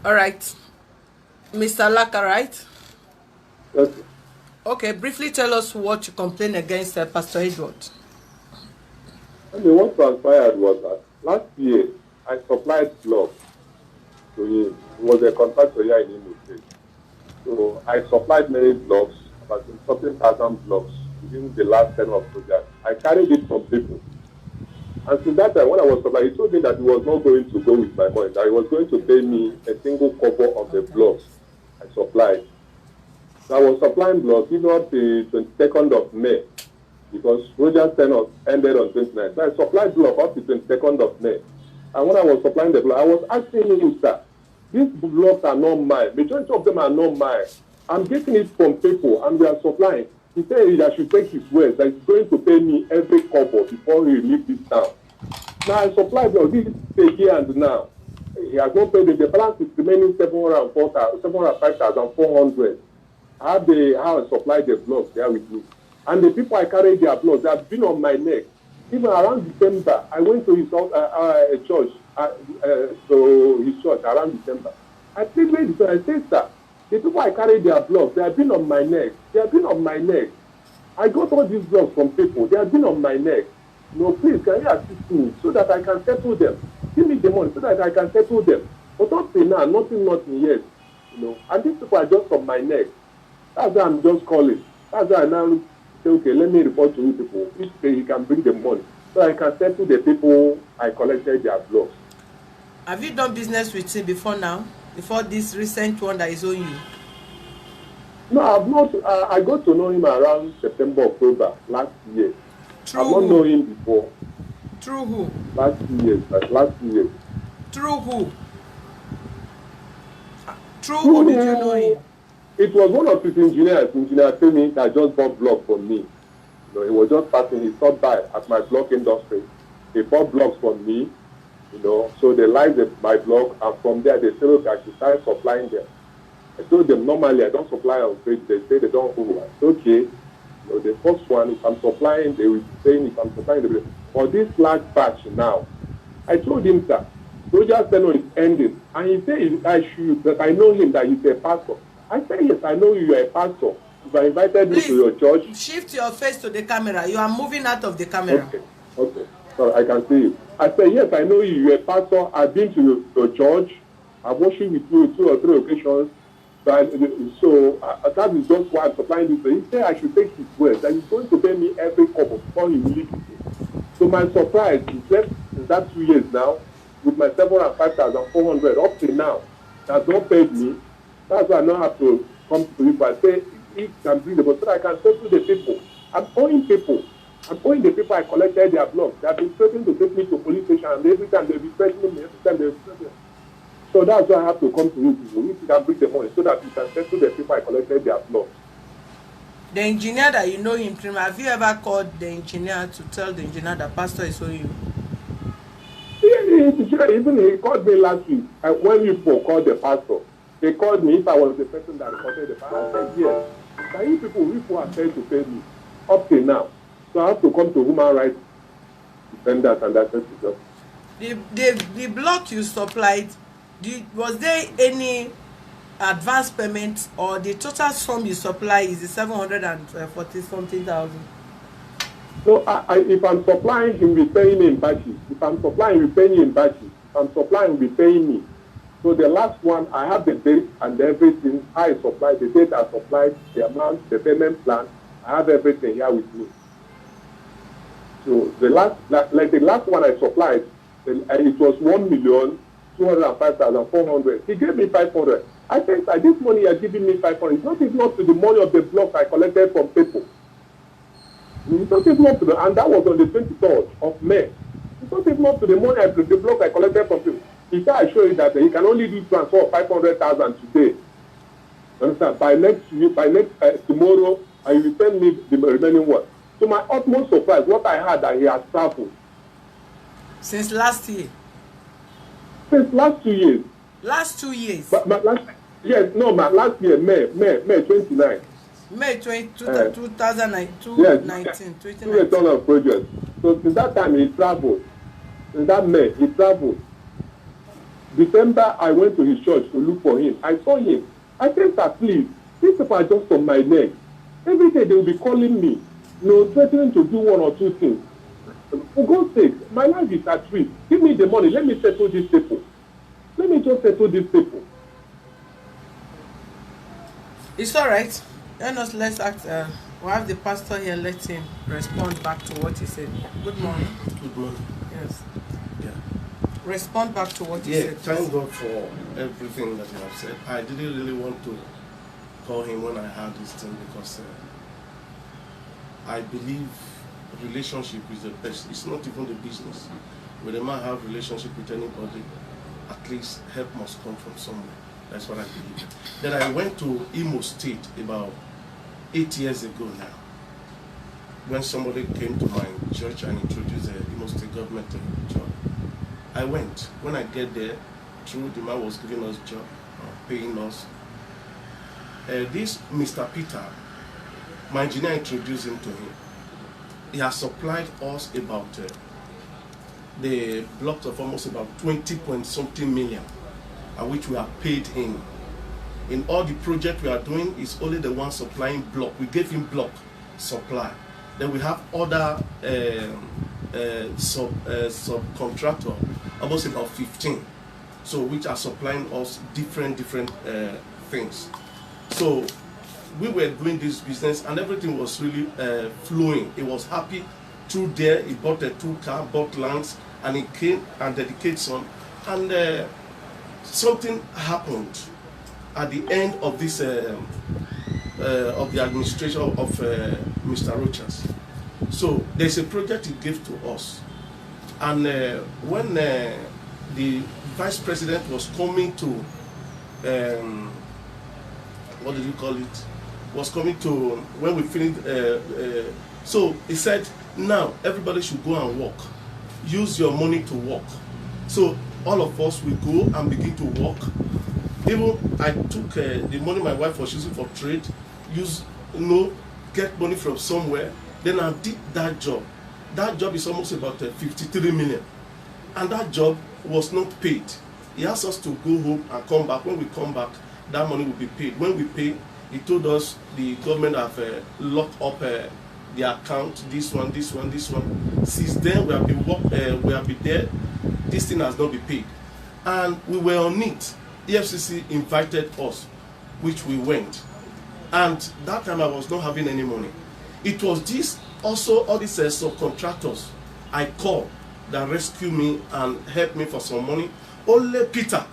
All right. Mr. Laka, right? Yes. Okay, briefly tell us what you complain against Pastor Edward. What transpired was that last year I supplied blocks to him. He was a contractor here in Imo State. So I supplied many blocks, about something thousand blocks within the last 10 of projects. I carried it from people. And since that time, when I was supplying, he told me that he was not going to go with my money, that he was going to pay me a single cover of the blocks I supplied. So I was supplying blocks even up to 22nd of May, because project tenure ended on 29th. So I supplied block up to 22nd of May. And when I was supplying the block, I was asking him, sir, these blocks are not mine. Majority of them are not mine. I'm getting it from people and we are supplying. He said I should take his word that he's going to pay me every couple before he leaves this town. Now I supply blocks. This is a year and now. He has not paid it. The balance is remaining 705,400. I have how I supply the blocks there with me. And the people I carry their blocks, they have been on my neck. Even around December, I went to his church, to his church around December. I pleaded with him. I said, sir, the people I carry their blocks, they have been on my neck. They have been on my neck. I got all these blocks from people. They have been on my neck. No, please, can you assist me so that I can settle them? Give me the money so that I can settle them. But not till now, nothing yet. And these people are just on my neck. That's why I'm just calling. That's why I now say, okay, let me report to you people. Each day he can bring the money so I can settle the people I collected their blocks. Have you done business with him before now? Before this recent one that is owing you? No, I've not. I got to know him around September, October last year. Through I've not who? known him before. Through who? Last 2 years. Through who? Through who did you know him? It was one of his engineers, Engineer Tony, that just bought block from me. He was just passing. He stopped by at my block industry. He bought blocks from me, so they liked my block, and from there they said, okay, I should start supplying them. I told them, normally I don't supply on trade. They say they don't hold. I said, okay. The first one, if I'm supplying, they will be saying if I'm supplying, for this large batch now, I told him, sir, Roger's tenure is ending. And he said that I know him, that he's a pastor. I said, yes, I know you are a pastor. If I invited you to your church. Shift your face to the camera. You are moving out of the camera. Okay. So I can see you. I said, yes, I know you. You're a pastor. I've been to your church. I've worshiped with you 2 or 3 occasions. So that is just why I'm supplying this. He said I should take his word that he's going to pay me every couple before he leaves me. So my surprise is left in that 2 years now with my 705,400 up to now. Has not paid me. That's why I now have to come to you. I say he can bring the money so that I can settle the people. I'm owing people. I'm owing the people I collected their blocks. They have been threatening to take me to police station, and every time they'll be threatening me, every time they'll be threatening me. So that's why I have to come to you people. If you can bring the money so that you can settle the people I collected their blocks. The engineer that you know him, have you ever called the engineer to tell the engineer that pastor is owing you? Even he called me last week. When you called the pastor, they called me if I was the person that reported the pastor. I said, yes. But you people are trying to pay me up till now. So I have to come to human rights defenders and that's it. The block you supplied, was there any advance payment, or the total sum you supply is the 740 something thousand? No, if I'm supplying, he'll be paying me in batches. If I'm supplying, he'll be paying me in batches. If I'm supplying, he'll be paying me. So the last one, I have the date and everything. I supplied the date I supplied, the amount, the payment plan. I have everything here with me. So the last one I supplied, it was 1,205,400. He gave me 500. I said, this money you're giving me 500. It's not even up to the money of the blocks I collected from people. It's not even up to the, and that was on the 23rd of May. It's not even up to the money the block I collected from people. He said, I show you that he can only do transfer of 500,000 today. Understand? By next tomorrow, I will send me the remaining one. So my utmost surprise, what I had that he has traveled. Since last year? Since last 2 years. Last 2 years? But last year, May 29. May 2019. Yes, 2 return of project. So since that time he traveled. Since that May, he traveled. December, I went to his church to look for him. I saw him. I said, sir, please, these people are just on my neck. Every day they will be calling me, threatening to do one or two things. For God's sake, my life is at risk. Give me the money. Let me settle these people. Let me just settle these people. It's all right. Let's act. We'll have the pastor here. Let him respond back to what he said. Good morning. Good morning. Yes. Yeah. Respond back to what he said. Thank God for everything that you have said. I didn't really want to call him when I heard this thing because I believe relationship is the best. It's not even the business. When a man have relationship with anybody, at least help must come from somewhere. That's what I believe. Then I went to Imo State about 8 years ago now, when somebody came to my church and introduced the Imo State government job. I went. When I get there, through the man was giving us job, paying us. This Mr. Peter, my engineer introduced him to him. He has supplied us about the blocks of almost about 20 point something million, which we have paid him. In all the project we are doing, is only the one supplying block. We gave him block supply. Then we have other subcontractor, almost about 15, so which are supplying us different things. So we were doing this business and everything was really flowing. He was happy. Through there, he bought a 2 car, bought lands, and he came and dedicated some. And something happened at the end of this of the administration of Mr. Rochas. So there's a project he gave to us, and when the vice president was coming to what did you call it? Was coming to when we finished. So he said, now everybody should go and work. Use your money to work. So all of us will go and begin to work. Even I took the money my wife was using for trade, get money from somewhere. Then I did that job. That job is almost about 53 million. And that job was not paid. He asked us to go home and come back. When we come back, that money will be paid. When we pay, he told us the government have locked up the account, this one. Since then, we have been there. This thing has not been paid. And we were on it. EFCC invited us, which we went. And that time I was not having any money. It was this also all these subcontractors I called that rescued me and helped me for some money. Only Peter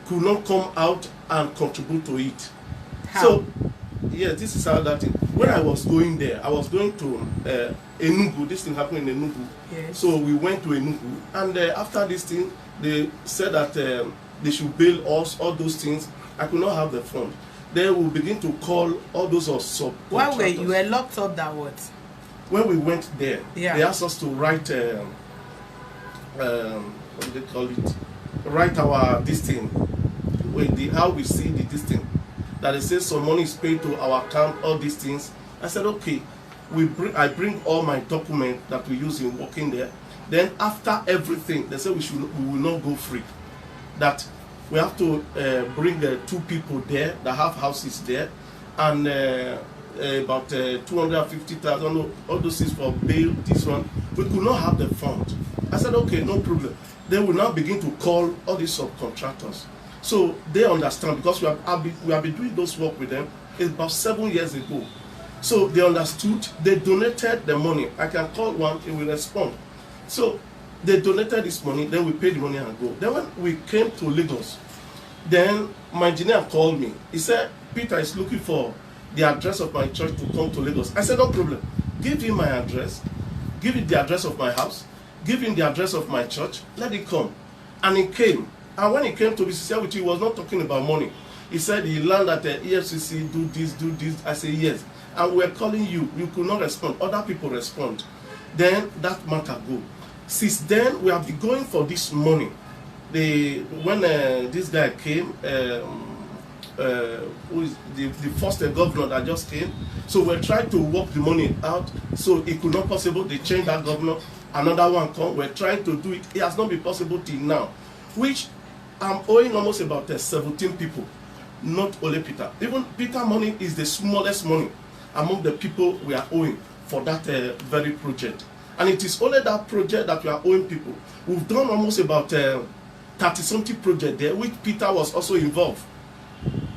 could not come out and contribute to it. How? So, yes, this is how that thing. When I was going there, I was going to Enugu. This thing happened in Enugu. Yes. So we went to Enugu. And after this thing, they said that they should bail us, all those things. I could not have the fund. Then we begin to call all those subcontractors. Why you were locked up that what? When we went there, yeah, they asked us to write, what do they call it? Write our this thing, with how we see this thing. That they say some money is paid to our account, all these things. I said, okay, I bring all my documents that we use in working there. Then after everything, they said we will not go free. That we have to bring 2 people there that have houses there, and about 250,000, all those things for bail, this one. We could not have the fund. I said, okay, no problem. Then we now begin to call all these subcontractors. So they understand, because we have been doing those work with them. It's about 7 years ago. So they understood, they donated the money. I can call one, he will respond. So they donated this money, then we paid the money and go. Then when we came to Lagos, then my engineer called me. He said, Peter is looking for the address of my church to come to Lagos. I said, no problem. Give him my address, give him the address of my house, give him the address of my church, let him come. And he came. And when he came to be sincere with you, he was not talking about money. He said he learned that the EFCC do this. I said, yes. And we're calling you. You could not respond. Other people respond. Then that matter go. Since then, we have been going for this money. When this guy came, who is the first governor that just came, so we're trying to work the money out. So it could not possible. They changed that governor. Another one come. We're trying to do it. It has not been possible till now. Which I'm owing almost about 17 people, not only Peter. Even Peter money is the smallest money among the people we are owing for that very project. And it is only that project that we are owing people. We've done almost about 30-something project there, which Peter was also involved.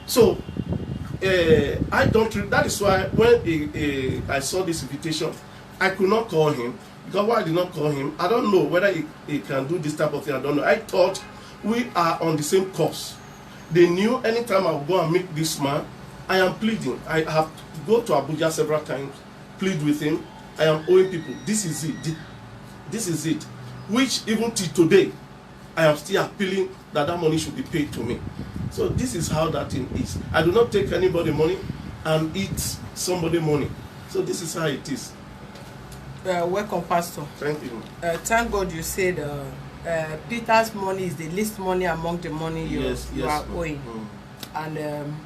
So I don't. That is why when I saw this invitation, I could not call him. Because why I did not call him, I don't know whether he can do this type of thing. I don't know. I thought we are on the same course. They knew anytime I would go and meet this man, I am pleading. I have to go to Abuja several times, plead with him. I am owing people. This is it. This is it. Which even till today, I am still appealing that money should be paid to me. So this is how that thing is. I do not take anybody money and eat somebody money. So this is how it is. Welcome, Pastor. Thank you. Thank God you said Peter's money is the least money among the money you are owing. And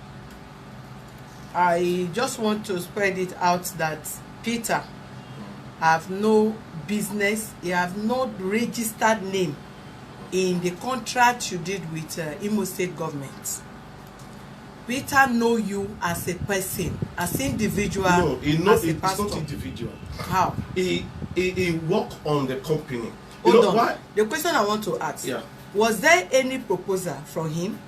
I just want to spread it out that Peter have no business, he have no registered name in the contract you did with Imo State government. Peter know you as a person, as individual. No, it's not individual. How? He work on the company. Hold on. Why? The question I want to ask. Yeah. Was there any proposal from him?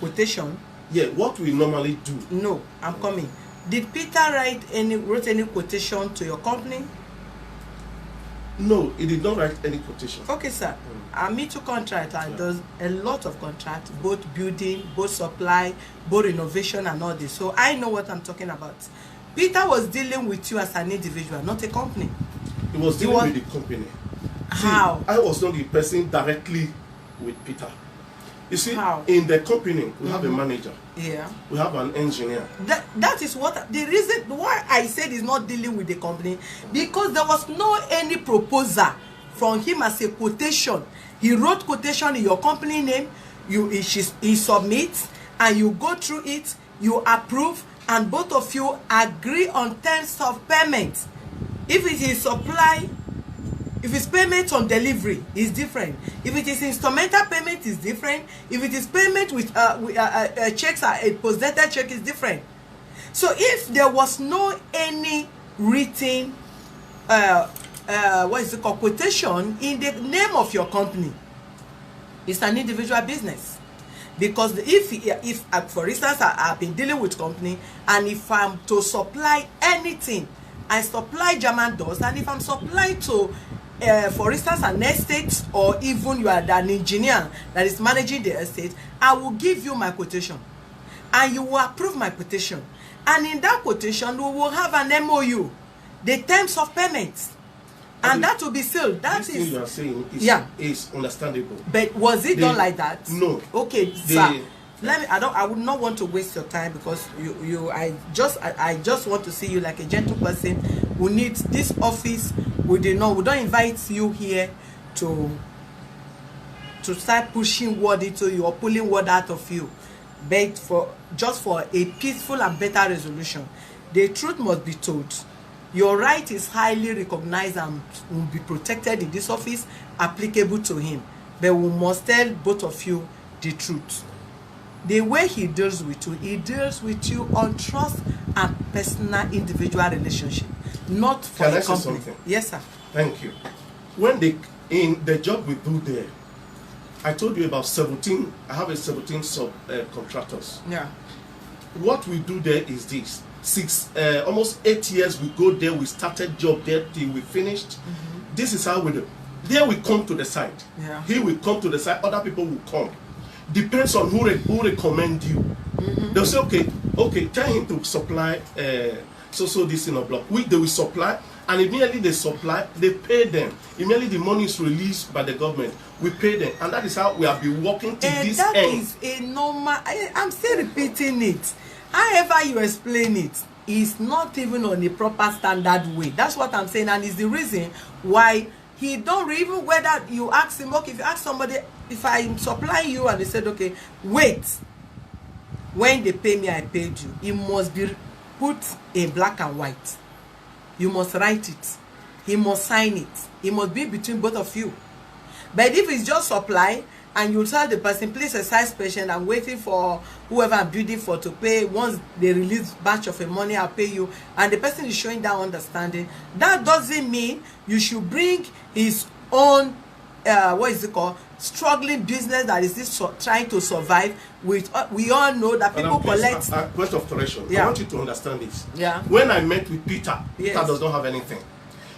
Quotation? Yeah, what we normally do. No, I'm coming. Did Peter wrote any quotation to your company? No, he did not write any quotation. Okay, sir. Amitu contractor does a lot of contracts, both building, both supply, both renovation and all this. So I know what I'm talking about. Peter was dealing with you as an individual, not a company. He was dealing with the company. How? See, I was not the person directly with Peter. You see, how? In the company, we have a manager. Yeah. We have an engineer. That is what the reason why I said he's not dealing with the company, because there was no any proposal from him as a quotation. He wrote quotation in your company name, he submits, and you go through it, you approve, and both of you agree on terms of payment. If it is supply, if it's payment on delivery, is different. If it is instrumental payment, is different. If it is payment with checks, a post-dated check, is different. So if there was no any written what is it called, quotation in the name of your company, it's an individual business. Because if for instance I've been dealing with company, and if I'm to supply anything, I supply German doors, and if I'm supplying to for instance an estate, or even you are an engineer that is managing the estate, I will give you my quotation and you will approve my quotation, and in that quotation we will have an MOU, the terms of payment, and that will be sealed. That this is thing you are saying is understandable. But was it done like that? No. Okay, sir. Let me. I would not want to waste your time, because I just want to see you like a gentle person who needs this office. We don't invite you here to start pushing word into you or pulling word out of you, but for a peaceful and better resolution. The truth must be told. Your right is highly recognized and will be protected in this office, applicable to him. But we must tell both of you the truth. The way he deals with you on trust and personal individual relationship, not for the company. Can I say something? Yes, sir. Thank you. When in the job we do there, I told you about 17. I have 17 contractors. Yeah. What we do there is this. Almost 8 years we go there. We started job there till we finished. This is how we do. There we come to the site. Yeah. Here we come to the site. Other people will come. Depends on who recommend you. They'll say, okay, tell him to supply so this in a block. They will supply, and immediately they supply, they pay them. Immediately the money is released by the government, we pay them, and that is how we have been working till this end. That is a normal. I'm still repeating it. However you explain it, is not even on a proper standard way. That's what I'm saying, and it's the reason why he don't even, whether you ask him, okay, if you ask somebody, if I supply you and they said, okay, wait, when they pay me, I paid you, it must be put in black and white. You must write it. He must sign it. It must be between both of you. But if it's just supply and you tell the person, please exercise patience, I'm waiting for whoever I'm building for to pay. Once they release batch of money, I'll pay you, and the person is showing that understanding, that doesn't mean you should bring his own what is it called, struggling business that is this trying to survive with. We all know that people collect. Question of correction. Yeah. I want you to understand this. Yeah. When I met with Peter, Yes. Peter does not have anything.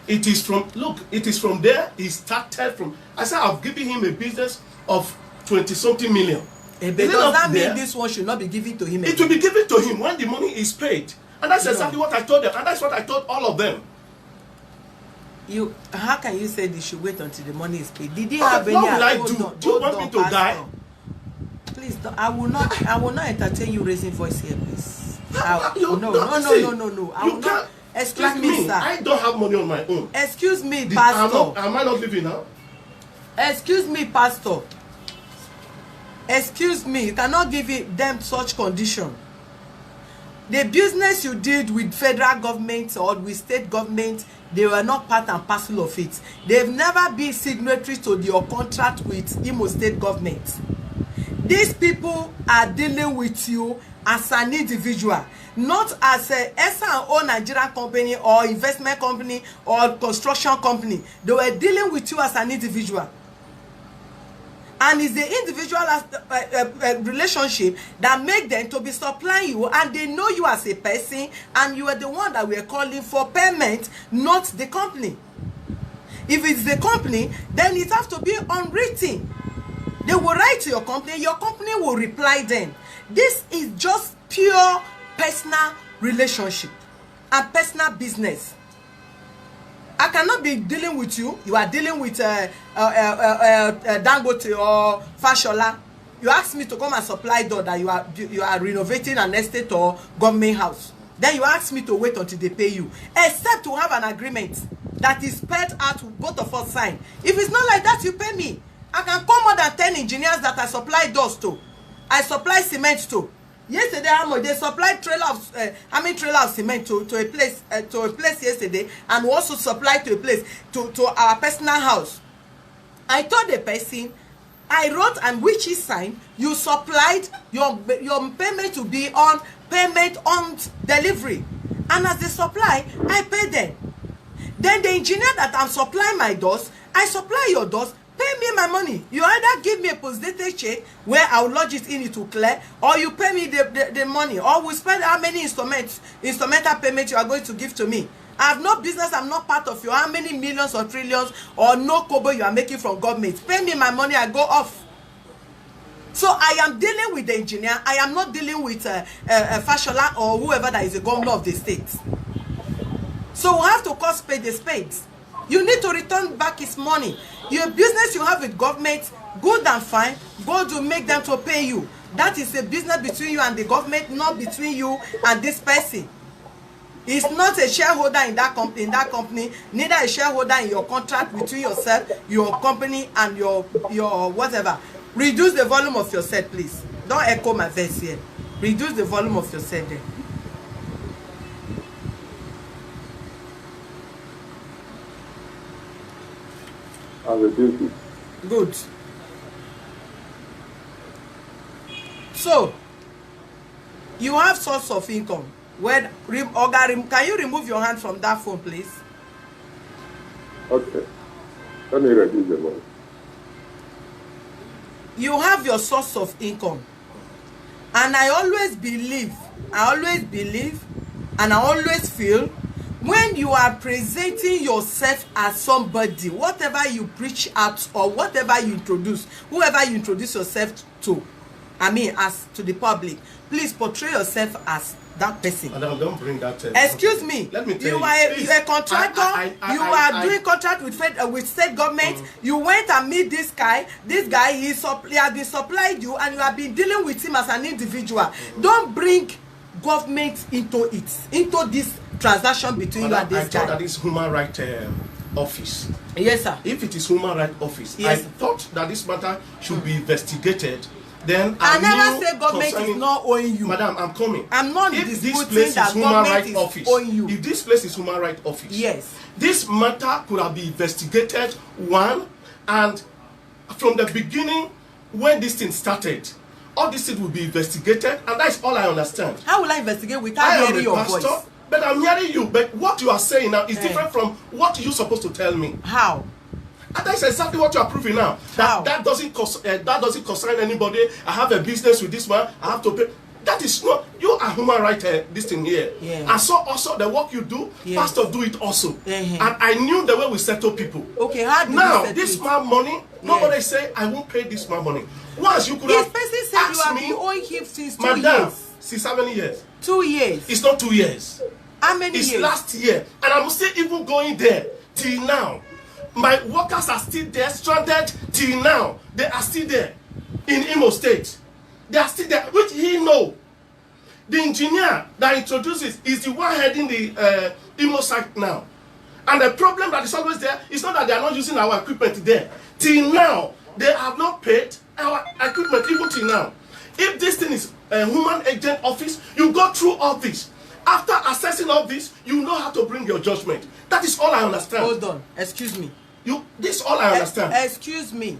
It is from, look, it is from there he started from. I said I've given him a business of 20-something million. But does that mean this one should not be given to him? It will be given to him when the money is paid, and that's exactly what I told them, and that's what I told all of them. How can you say they should wait until the money is paid? Did he What have any? will I do? Do you want me to die? Please, I will not entertain you raising voice here, please. No. I You will not. can't. Excuse Like me, sir. I don't have money on my own. Excuse me, Pastor. Am I not living now? Excuse me, Pastor. Excuse me. You cannot give them such condition. The business you did with federal government or with state government, they were not part and parcel of it. They've never been signatory to your contract with Imo State government. These people are dealing with you as an individual, not as a S&O Nigerian company or investment company or construction company. They were dealing with you as an individual. And it's the individual relationship that make them to be supplying you, and they know you as a person, and you are the one that we are calling for payment, not the company. If it's the company, then it has to be unwritten. They will write to your company will reply then. This is just pure personal relationship and personal business. I cannot be dealing with you. You are dealing with Dangote or Fashola. You ask me to come and supply door that you are renovating an estate or government house. Then you ask me to wait until they pay you, except to have an agreement that is spelled out, both of us sign. If it's not like that, you pay me. I can call more than 10 engineers that I supply doors to. I supply cement to. Yesterday, they supplied trailer of cement to a place yesterday, and we also supplied to a place to our personal house. I told the person, I wrote and which is signed, you supplied your payment to be on payment on delivery, and as they supply, I pay them. Then the engineer that I'm supplying my doors, I supply your doors. Pay me my money. You either give me a post-dated check where I'll lodge it in, it will clear, or you pay me the money, or we spend how many instrumental payment you are going to give to me. I have no business, I'm not part of you. How many millions or trillions or no kobo you are making from government. Pay me my money, I go off. So I am dealing with the engineer. I am not dealing with Fashola or whoever that is the governor of the state. So we have to call spade a spade. You need to return back his money. Your business you have with government, good and fine, go to make them to pay you. That is a business between you and the government, not between you and this person. It's not a shareholder in that company, neither a shareholder in your contract between yourself, your company, and your whatever. Reduce the volume of your set, please. Don't echo my voice here. Reduce the volume of your set there. Good. So, you have source of income. Can you remove your hand from that phone, please? Okay. Let me reduce the volume. You have your source of income. And I always believe, and I always feel, when you are presenting yourself as somebody, whatever you preach out or whatever you introduce, whoever you introduce yourself to, as to the public, please portray yourself as that person. Madam, don't bring that. Excuse me. Let me tell you are a contractor. You are doing contract with state government. You went and meet this guy. This guy, he has been supplied you, and you have been dealing with him as an individual. Don't bring government into this transaction between you and this guy. I thought that is human rights office. Yes, sir. If it is human rights office, yes, I thought that this matter should be investigated. Then I never say government is not owing you. Madam, I'm coming. I'm not disputing that government is owing you. If this place is human rights office, yes, this matter could have been investigated, one, and from the beginning, when this thing started, all this thing will be investigated, and that's all I understand. How will I investigate without hearing your voice? But I'm hearing you. But what you are saying now is different from what you're supposed to tell me. How? And that's exactly what you are proving now. That doesn't concern anybody. I have a business with this man. I have to pay. That is not, you are human right this thing here. Yeah. And so also the work you do, pastor do it also. And I knew the way we settle people. Okay, how do now you this man money, nobody say I won't pay this man money. Once you could have person said you have been owing him since 2 years. Since how many years? 2 years. It's not 2 years. How many years? It's last year. And I'm still even going there till now. My workers are still there, stranded till now. They are still there in Imo State. They are still there, which he know. The engineer that introduces is the one heading the Imo site now. And the problem that is always there is not that they are not using our equipment there. Till now, they have not paid our equipment even till now. If this thing is a human agent office, you go through all this. After assessing all this, you know how to bring your judgment. That is all I understand. Hold on, excuse me. This is all I understand. Excuse me.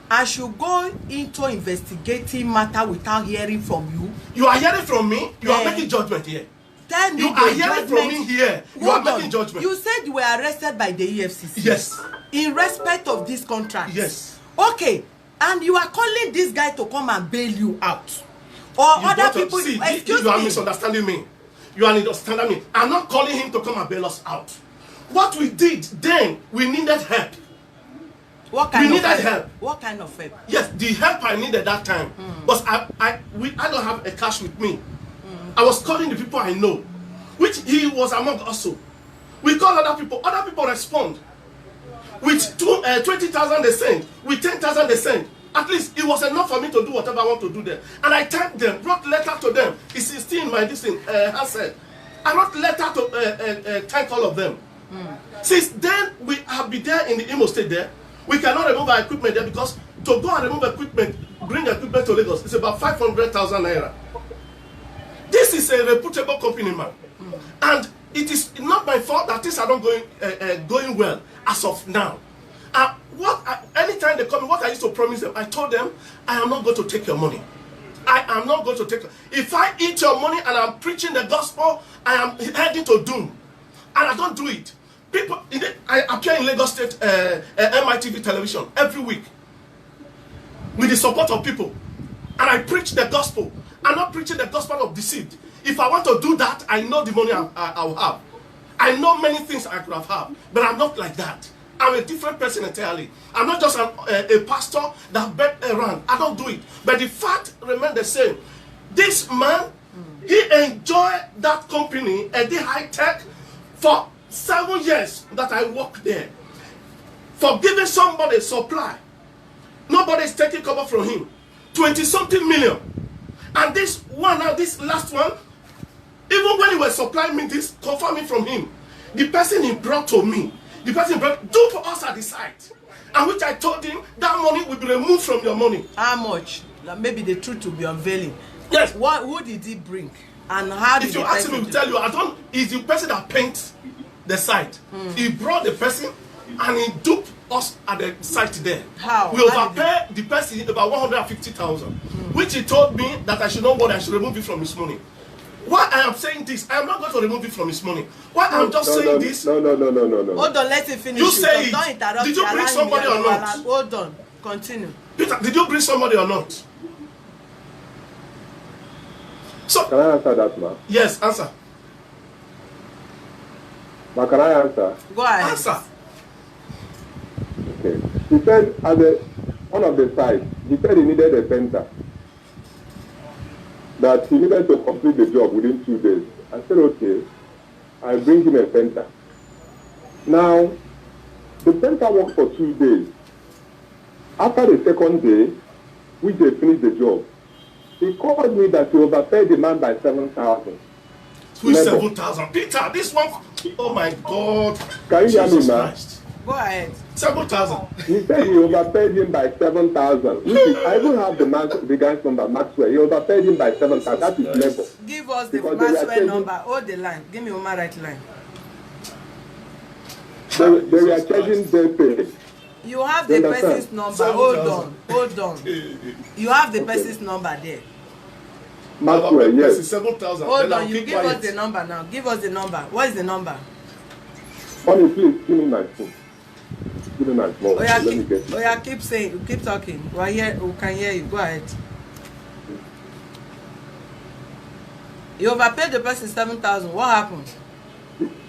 I should go into investigating matter without hearing from you. You are hearing from me. You are making judgment here. Tell me you are hearing from me here. You are making judgment. You said you were arrested by the EFCC. Yes. In respect of this contract. Yes. Okay. And you are calling this guy to come and bail you out. Or you other people. See, excuse you are me. misunderstanding me. You are misunderstanding me. I'm not calling him to come and bail us out. What we did then, we needed help. What kind we of needed help? What kind of help? Yes, the help I needed that time. But I don't have a cash with me. I was calling the people I know, which he was among also. We call other people respond. With 20,000 they send, with 10,000 they send. At least it was enough for me to do whatever I want to do there. And I thanked them, wrote letter to them. It's still in my handset. I wrote letter to thank all of them. Since then, we have been there in the Imo State there. We cannot remove our equipment there because to go and remove equipment, bring equipment to Lagos, it's about 500,000 naira. This is a reputable company, man. And it is not my fault that things are not going well as of now. Anytime they come in, what I used to promise them, I told them, I am not going to take your money. I am not going to take it. If I eat your money and I'm preaching the gospel, I am heading to doom. And I don't do it. People, I appear in Lagos State MITV television every week with the support of people. And I preach the gospel. I'm not preaching the gospel of deceit. If I want to do that, I know the money I will have. I know many things I could have had, but I'm not like that. I'm a different person entirely. I'm not just a pastor that bet around. I don't do it. But the fact remains the same. This man, he enjoyed that company, the high tech, for 7 years that I worked there. For giving somebody supply. Nobody is taking cover from him. 20-something million. And this one now, this last one, even when he was supplying me this, confirming from him, the person he brought to me, the person brought, do for us at the site. And which I told him, that money will be removed from your money. How much? Maybe the truth will be unveiling. Yes. Who did he bring? And how did if you ask me, I will tell you, he's the person that paints the site. He brought the person and he duped us at the site there. How? We overpaid the person about 150,000, which he told me that I should not worry, I should remove it from his money. Why I am saying this, I am not going to remove it from his money. Why I'm just saying this? No. Hold on, let it finish. You say it. Don't interrupt. Did you bring somebody or not? Hold on, continue. Peter, did you bring somebody or not? So, can I answer that, ma? Yes, answer. Ma, can I answer? Go ahead. Answer. Okay. He said at one of the sites, he said he needed a painter. That he needed to complete the job within 2 days. I said, okay, I'll bring him a painter. Now, the painter worked for 2 days. After the second day, which they finished the job, he called me that he overpaid the man by 7,000. Who is 7,000? Peter, this one, oh my God. Can you hear me, man? Go ahead. 7,000. He said he overpaid him by 7,000. I even have the guy's number, Maxwell. He overpaid him by 7,000. That is level. Give us the Maxwell number. Hold the line. Give me my right line. They were charging their pay. You have the person's number. Hold on. You have the person's number there. Maxwell, yes. 7,000. Hold on, you give us the number now. Give us the number. What is the number? Honey, please give me my phone. Give me my phone. Let me get it. Keep saying, keep talking. We're here, we can hear you. Go ahead. You overpaid the person 7,000. What happened?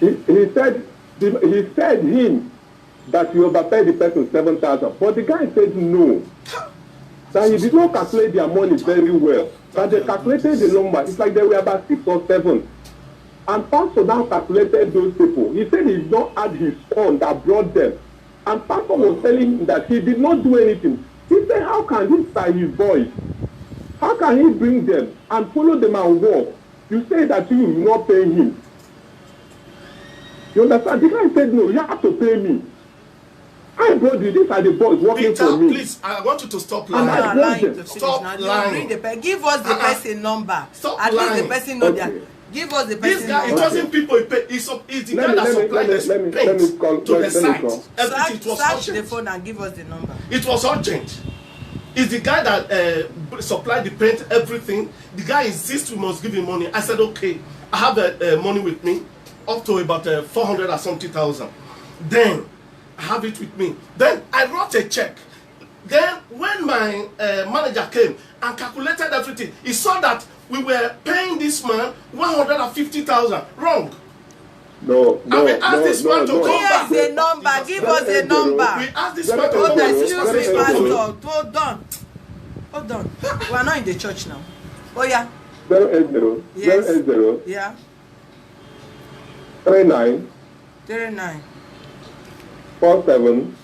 He said that you overpaid the person 7,000, but the guy said no. That he did not calculate their money very well. That they calculated the number. It's like there were about 6 or 7. And Pastor now calculated those people. He said he did not add his son that brought them. And Pastor was telling him that he did not do anything. He said, how can he tie his boys? How can he bring them and follow them and walk? You say that you will not pay him. You understand? The guy said, no, you have to pay me. I brought you. These are the boys working for me. Please, I want you to stop And lying. I brought them. Stop lying. Give us the person number. Stop At lying. least the person know that. Okay. Give us the This person guy, it number. wasn't people he paid. It's the guy that supplied the paint to the site. Everything, it was Search the urgent. phone and give us the number. It was urgent. It's the guy that supplied the paint, everything. The guy insists we must give him money. I said, okay, I have money with me, up to about 400 or something thousand. Then I have it with me. Then I wrote a check. Then when my manager came and calculated everything, he saw that we were paying this man 150,000. Wrong. No. And we asked this man to come back. Here's the number. Give us the number. We asked this man to Hold come on, back. excuse me, Pastor. Hold on. We are not in the church now. Oh yeah. 080. Yes. 080. Yeah. 39. 39 47.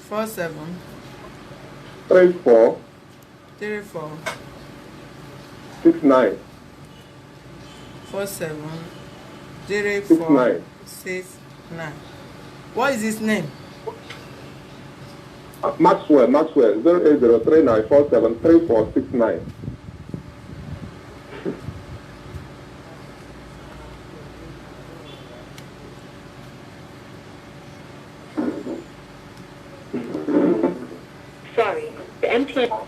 47 34. 34 69. 47 34 69. What is his name? Maxwell. 080 39 47 34 69. Sorry, the MTN.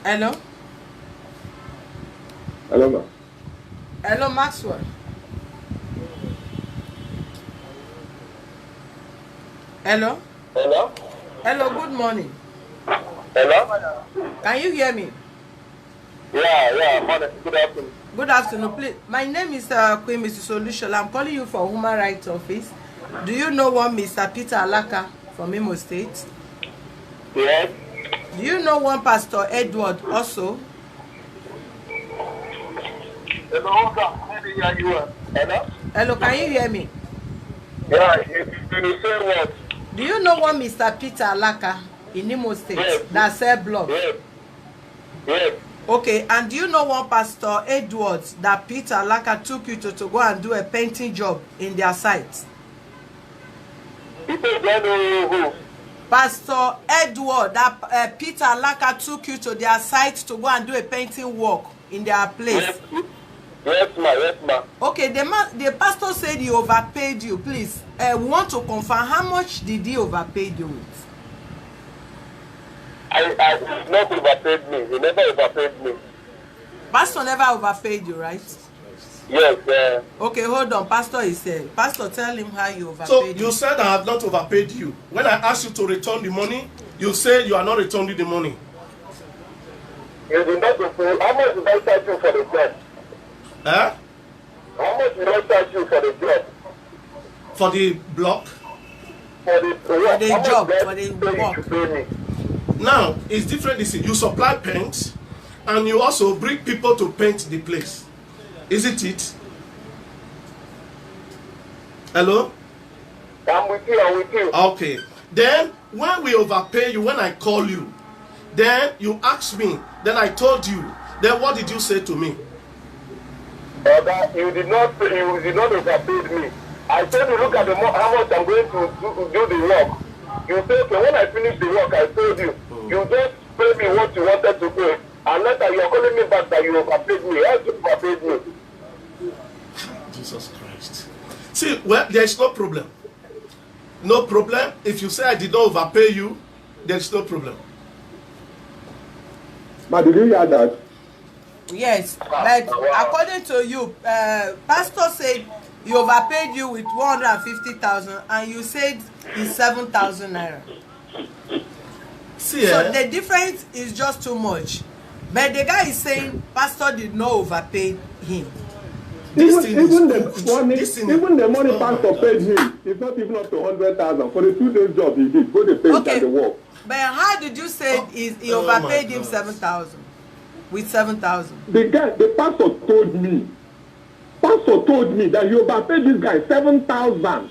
Hello? Hello, ma. Hello, Maxwell. Hello? Hello? Hello, good morning. Hello? Can you hear me? Yeah, morning. Good afternoon. Good afternoon, please. My name is Queen Mrs. Solution. I'm calling you from Human Rights Office. Do you know one Mr. Peter Alaka from Imo State? Yes? Do you know one Pastor Edward also? Hello, hold on. Maybe you are. Hello? Hello, can you hear me? Yeah, you say what? Do you know one Mr. Peter Alaka in Imo State Yes. that sell blood? Yes. Yes. Okay, and do you know one Pastor Edwards that Peter Alaka took you to go and do a painting job in their site? People don't know who. Pastor Edward that Peter Alaka took you to their site to go and do a painting work in their place. Yes, ma. Okay, the pastor said he overpaid you. Please, we want to confirm how much did he overpay you with? I not overpaid me. He never overpaid me. Pastor never overpaid you, right? Yes, Okay, hold on. Pastor is saying. Pastor, tell him how you overpaid So you. you said I have not overpaid you. When I asked you to return the money, you say you are not returning the money. you did not overpay. How much did I charge you for the job? Eh? How much did I charge you for the job? For the block. For the job, How for the much did work. you pay me? Now, it's different. You supply paint and you also bring people to paint the place. Isn't it? Hello? I'm with you. Okay. Then, when we overpay you, when I call you, then you ask me, then I told you, then what did you say to me? You did not overpay me. I told you, look at how much I'm going to do the work. You said, okay, when I finish the work, I told you, you just pay me what you wanted to pay. And now that you are calling me back that you overpaid me. How you overpaid me? Jesus Christ. See, well, there is no problem. No problem. If you say I did not overpay you, there is no problem. Ma, did you hear that? Yes, but according to you, pastor said he overpaid you with 150,000 and you said it's 7,000 naira. See, So the difference is just too much. But the guy is saying pastor did not overpay him. Even the money pastor paid him, it's not even up to 100,000 for the 2 days job he did. Go to pay at the work. But how did you say he overpaid him 7,000 with 7,000? The pastor told me. Pastor told me that you overpaid this guy 7,000.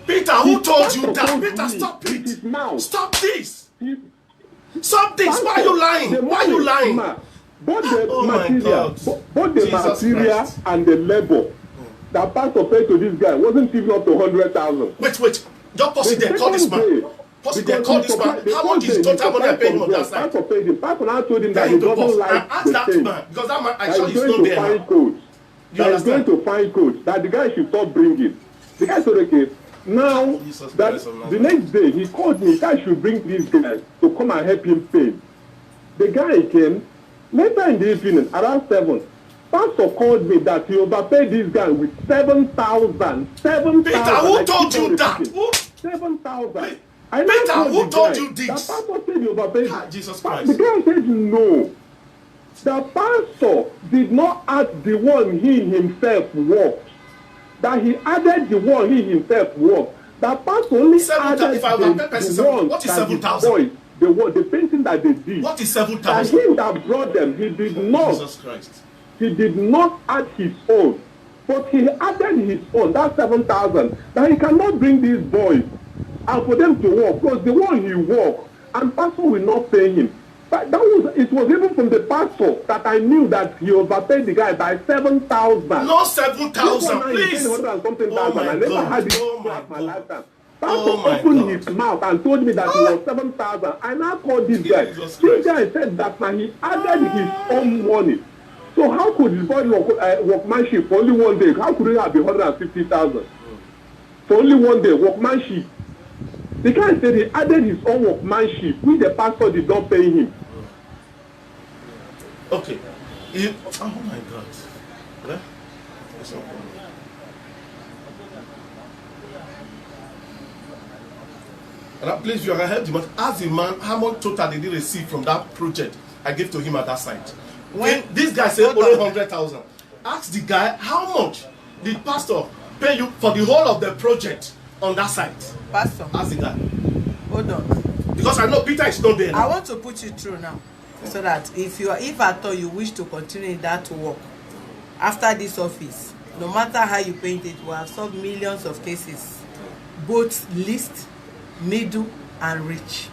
Peter, who told you that? Peter, stop it. Stop this. Stop this. Why are you lying? Why are you lying? Both the material and the labor that pastor paid to this guy wasn't even up to 100,000. Wait. Just pause it there. Call this man. Pause it there. Call this man. How much is total money I paid him on that side? Pastor paid him. Pastor now told him that he doesn't like the thing. Because that man, I saw he's not there now. He's going to find codes that the guy should stop bringing. The guy said, okay, now that the next day he called me, I should bring these guys to come and help him pay. The guy came. Later in the evening, around 7, pastor called me that he overpaid this guy with 7,000. 7,000. Peter, who told you that? 7,000. Peter, who told you this? The pastor said he overpaid. Jesus Christ. The guy said no. The pastor did not add the one he himself worked. That he added the one he himself worked. The pastor only added the one what is 7,000? The painting that they did. What is 7,000? That him that brought them, he did not. Jesus Christ. He did not add his own, but he added his own. That's 7,000. That he cannot bring these boys and for them to work because the one he worked and pastor will not pay him. But it was even from the pastor that I knew that he overpaid the guy by 7,000. No 7,000, please. I never had it in my lifetime. Pastor opened his mouth and told me that he was 7,000. I now called this guy. This guy said that he added his own money. So how could his boy workmanship for only 1 day? How could it have been 150,000 for only 1 day workmanship? The guy said he added his own workmanship, which the pastor did not pay him. Okay. Oh my God. Yeah? Please, you can help the man. Ask the man how much total did he receive from that project I gave to him at that site. When this guy said only 100,000, ask the guy how much did pastor pay you for the whole of the project on that site. Pastor, ask the guy. Hold on. Because I know Peter is not there now. I want to put you through now, so that if at all you wish to continue in that work after this office, no matter how you paint it, we have solved millions of cases, both least, middle and rich.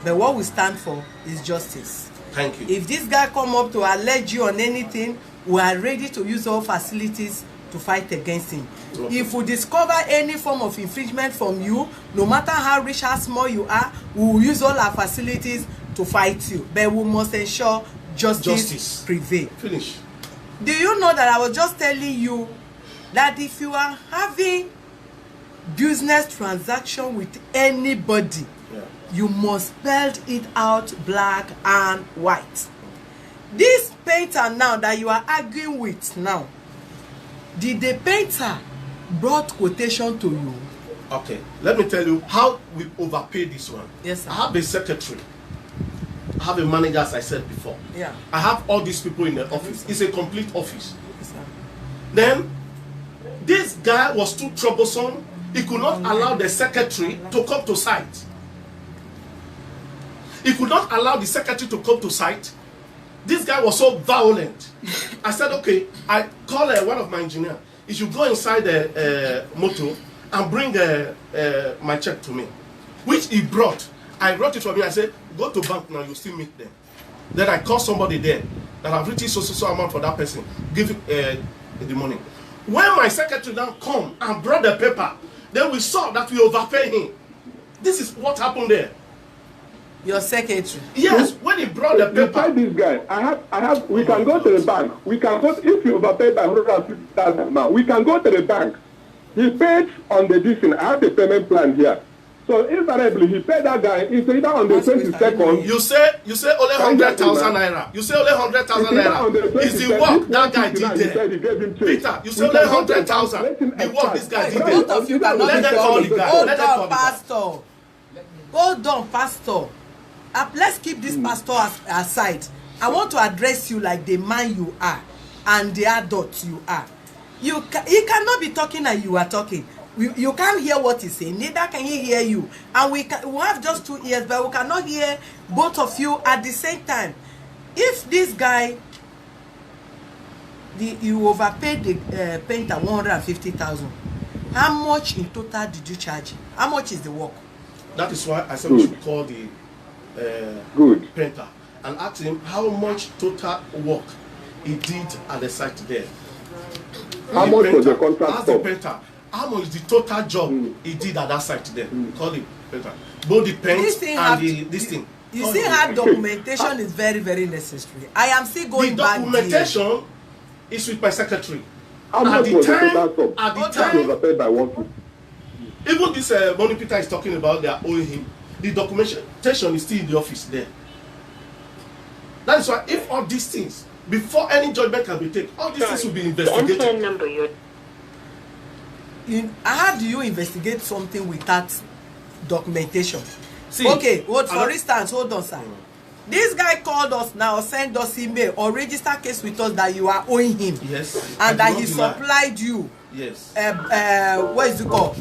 But what we stand for is justice. Thank you. If this guy come up to allege you on anything, we are ready to use all facilities to fight against him. Okay. If we discover any form of infringement from you, no matter how rich or small you are, we will use all our facilities to fight you. But we must ensure justice prevail. Finish. Do you know that I was just telling you that if you are having business transaction with anybody, you must spell it out black and white. This painter now that you are arguing with now, did the painter brought quotation to you? Okay, let me tell you how we overpay this one. Yes, sir. I have a secretary. I have a manager, as I said before. Yeah. I have all these people in the office. Yes, it's a complete office. Yes, sir. Then, this guy was too troublesome. He could not allow the secretary to come to site. He could not allow the secretary to come to site. This guy was so violent. I said, okay, I call one of my engineers. He should go inside the motor and bring my check to me, which he brought. I brought it for me. I said, go to bank now, you still meet them. Then I call somebody there that I've written so amount for that person. Give the money. When my secretary now come and brought the paper, then we saw that we overpay him. This is what happened there. Your secretary. Yes, when he brought the You paper. tell this guy, we can go to the bank. We can go, if you overpaid by 150,000 now, we can go to the bank. He paid on the distance. I have the payment plan here. So invariably, he paid that guy. It's either on the 22nd. You say only 100,000 naira. You say only 100,000 naira. Is the work that guy did there? Peter, you say only 100,000. The work this guy did there. Both of you cannot Let them call the guy. Hold Let them call on, the guy. Pastor. Hold on, Pastor. Let's keep this pastor aside. I want to address you like the man you are and the adult you are. He cannot be talking and you are talking. You can't hear what he's saying, neither can he hear you. And we have just 2 ears, but we cannot hear both of you at the same time. If this guy, you overpaid the painter 150,000, how much in total did you charge him? How much is the work? That is why I said we should call the painter and ask him how much total work he did at the site there. How much was the contract? Ask the painter. How much is the total job he did at that site there? Call him painter. Both the paint and this thing. You see how documentation is very, very necessary. I am still going back. The documentation is with my secretary. How much was the total sum? At the time, overpaid by 150. even this money Peter is talking about, they are owing him. The documentation is still in the office there. That is why if all these things, before any judgment can be taken, all these things will be investigated. The number you're... How do you investigate something without documentation? See, okay, for instance, hold on, sir. This guy called us now, send us email or register case with us that you are owing him. Yes. And that he supplied you. Yes. What is it called?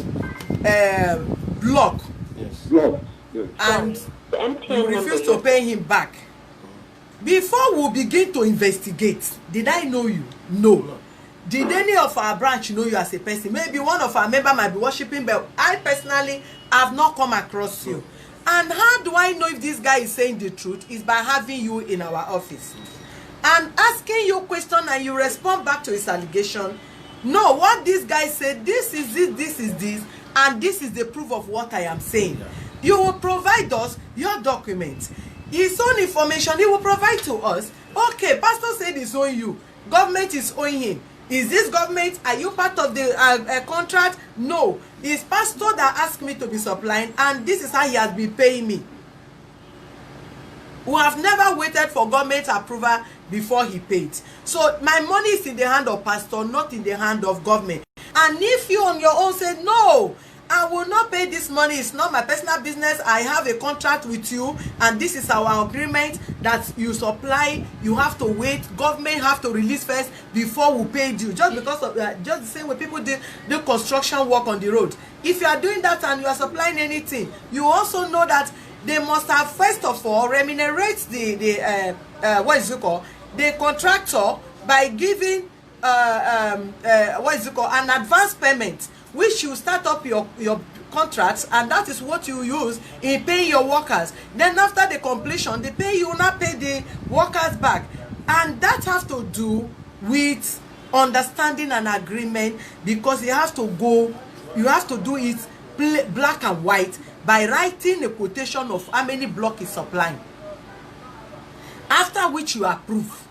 Block. Yes. Block. Yes. And you refuse to pay him back. Before we begin to investigate, did I know you? No. Did any of our branch know you as a person? Maybe one of our members might be worshiping, but I personally have not come across you. And how do I know if this guy is saying the truth? Is by having you in our office and asking you question and you respond back to his allegation. No, what this guy said, this is this, and this is the proof of what I am saying. You will provide us your documents. His own information, he will provide to us. Okay, pastor said he's owing you. Government is owing him. Is this government? Are you part of the contract? No. It's pastor that asked me to be supplying, and this is how he has been paying me. We have never waited for government approval before he paid. So my money is in the hand of pastor, not in the hand of government. And if you on your own say, no, I will not pay this money, it's not my personal business, I have a contract with you and this is our agreement that you supply, you have to wait, government have to release first before we pay you. Just because of just the same way people do construction work on the road. If you are doing that and you are supplying anything, you also know that they must have first of all remunerate the what is it called, the contractor by giving what is it called, an advance payment, which you start up your contracts, and that is what you use in paying your workers. Then after the completion, they pay you, not pay the workers back. And that has to do with understanding an agreement, because you have to do it black and white by writing a quotation of how many blocks is supplying. After which you approve,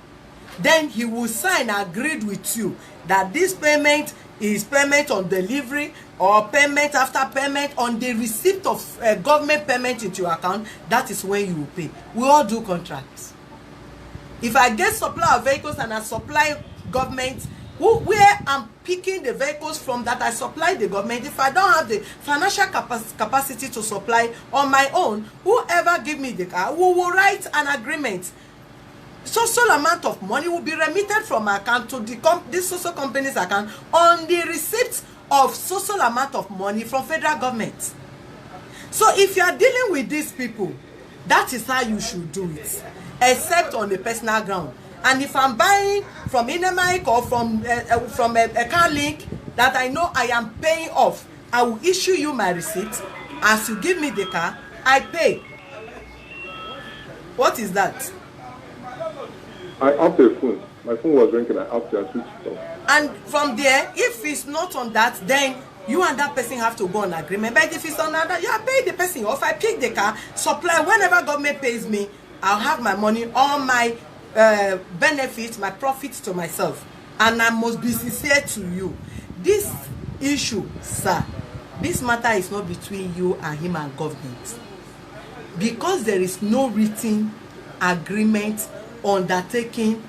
then he will sign agreed with you that this payment is payment on delivery or payment after payment on the receipt of government payment into your account. That is when you will pay. We all do contracts. If I get supply of vehicles and I supply government, where I'm picking the vehicles from that I supply the government, if I don't have the financial capacity to supply on my own, whoever give me the car, we will write an agreement. Social amount of money will be remitted from my account to this social company's account on the receipt of social amount of money from federal government. So if you are dealing with these people, that is how you should do it, except on a personal ground. And if I'm buying from Inemic or from a car link that I know I am paying off, I will issue you my receipt. As you give me the car, I pay. What is that? I off the phone. My phone was ringing. I off and switched it off. And from there, if it's not on that, then You and that person have to go on agreement. But if it's another, you are paying the person. Or if I pick the car, supply, whenever government pays me, I'll have my money, all my benefits, my profits to myself. And I must be sincere to you. This issue, sir, this matter is not between you and him and government. Because there is no written agreement undertaking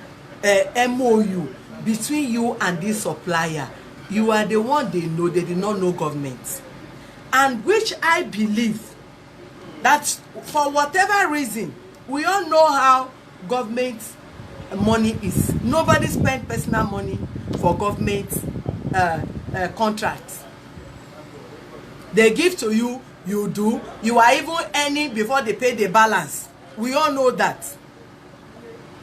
MOU between you and this supplier. You are the one they know, they did not know government. And which I believe that for whatever reason, we all know how government money is. Nobody spend personal money for government contracts. They give to you, you do. You are even earning before they pay the balance. We all know that.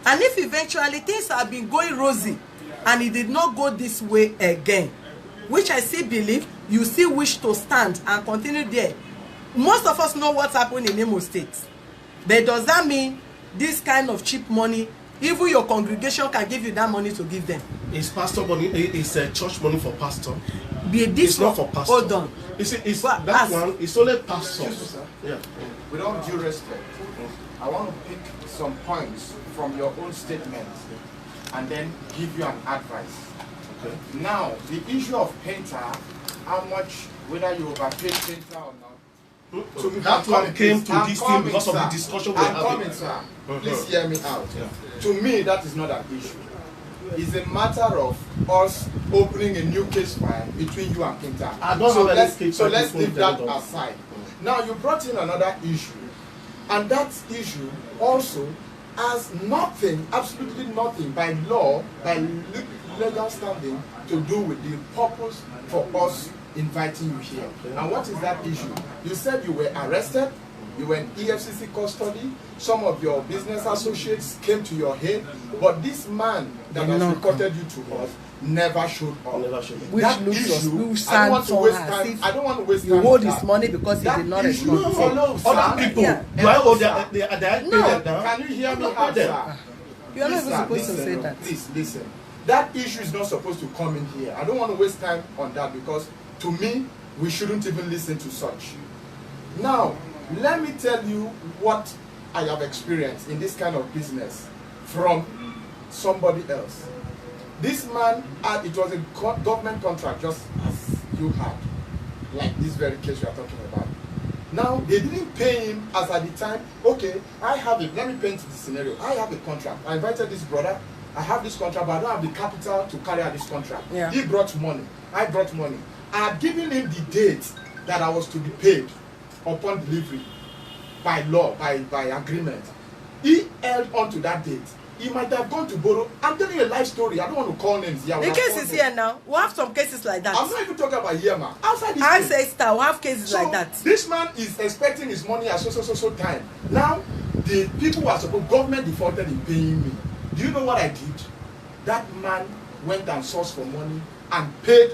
And if eventually things have been going rosy and it did not go this way again, which I still believe, you still wish to stand and continue there. Most of us know what's happened in Imo State. But does that mean this kind of cheap money, even your congregation can give you that money to give them? It's pastor money, it's church money for pastor. It's not for pastor. Hold on. You see, that one, it's only pastors. Yeah. With all due respect, I want to pick some points from your own statement and then give you an advice. Okay. Now, the issue of painter, how much, whether you overpaid painter or not, so that one came to this thing because of the discussion we're having. Sir. Please hear me out. Yeah. To me, that is not an issue. It's a matter of us opening a new case file between you and painter. So let's leave that aside. Now, you brought in another issue, and that issue also has nothing, absolutely nothing by law, by legal standing to do with the purpose for us inviting you here. And what is that issue? You said you were arrested, you were in EFCC custody, some of your business associates came to your aid, but this man that has reported you to us never showed up. Which looks I don't want to waste time. I don't want to waste time. You hold his money because he did not respond. Other people, do I owe their no, can you hear me out, sir? You are not even supposed to say that. Please, listen. That issue is not supposed to come in here. I don't want to waste time on that because, to me, we shouldn't even listen to such. Now, let me tell you what I have experienced in this kind of business from somebody else. This man, it was a government contract, just as you had, like this very case we are talking about. Now, they didn't pay him as at the time. Okay, I have it. Let me paint the scenario. I have a contract. I invited this brother. I have this contract, but I don't have the capital to carry out this contract. Yeah. He brought money. I brought money. I had given him the date that I was to be paid upon delivery by law, by agreement. He held on to that date. He might have gone to borrow. I'm telling you a life story. I don't want to call names here. The case is here now. We have some cases like that. I'm not even talking about here, man. Outside this I say star, we have cases like that. This man is expecting his money at so time. Now, the people who are supposed, government defaulted in paying me. Do you know what I did? That man went and sourced for money and paid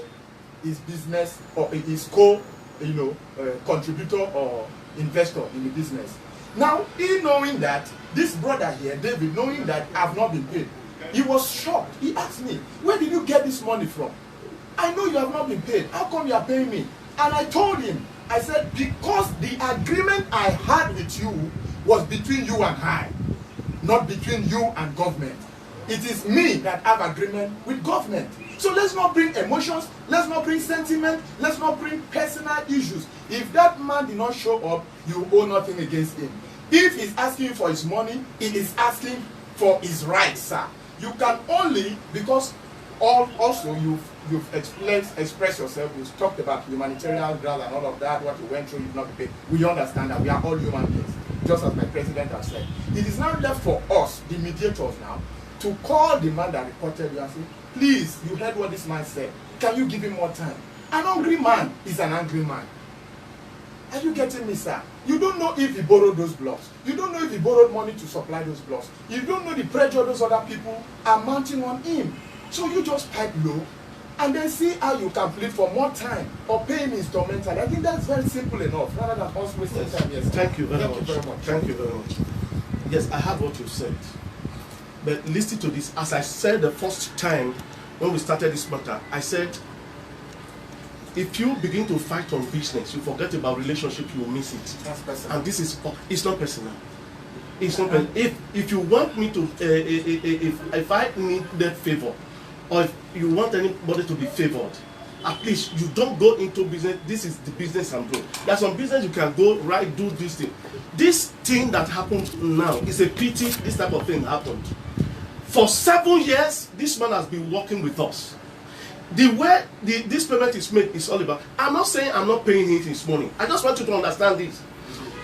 his business or his contributor or investor in the business. Now, he knowing that, this brother here, David, knowing that I've not been paid, he was shocked. He asked me, where did you get this money from? I know you have not been paid. How come you are paying me? And I told him, I said, because the agreement I had with you was between you and I, not between you and government. It is me that have agreement with government. So let's not bring emotions, let's not bring sentiment, let's not bring personal issues. If that man did not show up, you owe nothing against him. If he's asking for his money, he is asking for his rights, sir. You can only, because also you've expressed yourself, you've talked about humanitarian ground and all of that, what you went through, you've not been paid. We understand that we are all human beings, just as my president has said. It is now left for us, the mediators now, to call the man that reported you and say, please, you heard what this man said. Can you give him more time? An hungry man is an angry man. Are you getting me, sir? You don't know if he borrowed those blocks. You don't know if he borrowed money to supply those blocks. You don't know the pressure those other people are mounting on him. So you just pipe low and then see how you can plead for more time or pay him instrumental. I think that's very simple enough, rather than us wasting time. Yes. Thank you very much. Thank you very much. Yes, I have what you said. But listen to this. As I said the first time when we started this matter, I said if you begin to fight on business, you forget about relationship, you will miss it. That's personal. And this is, it's not personal. It's not personal. If you want me to, if I need that favor, or if you want anybody to be favored, at least you don't go into business. This is the business I'm doing. There's some business you can go right, do this thing. This thing that happened now is a pity. This type of thing happened. For 7 years, this man has been working with us. The way this payment is made is all about. I'm not saying I'm not paying him his money. I just want you to understand this.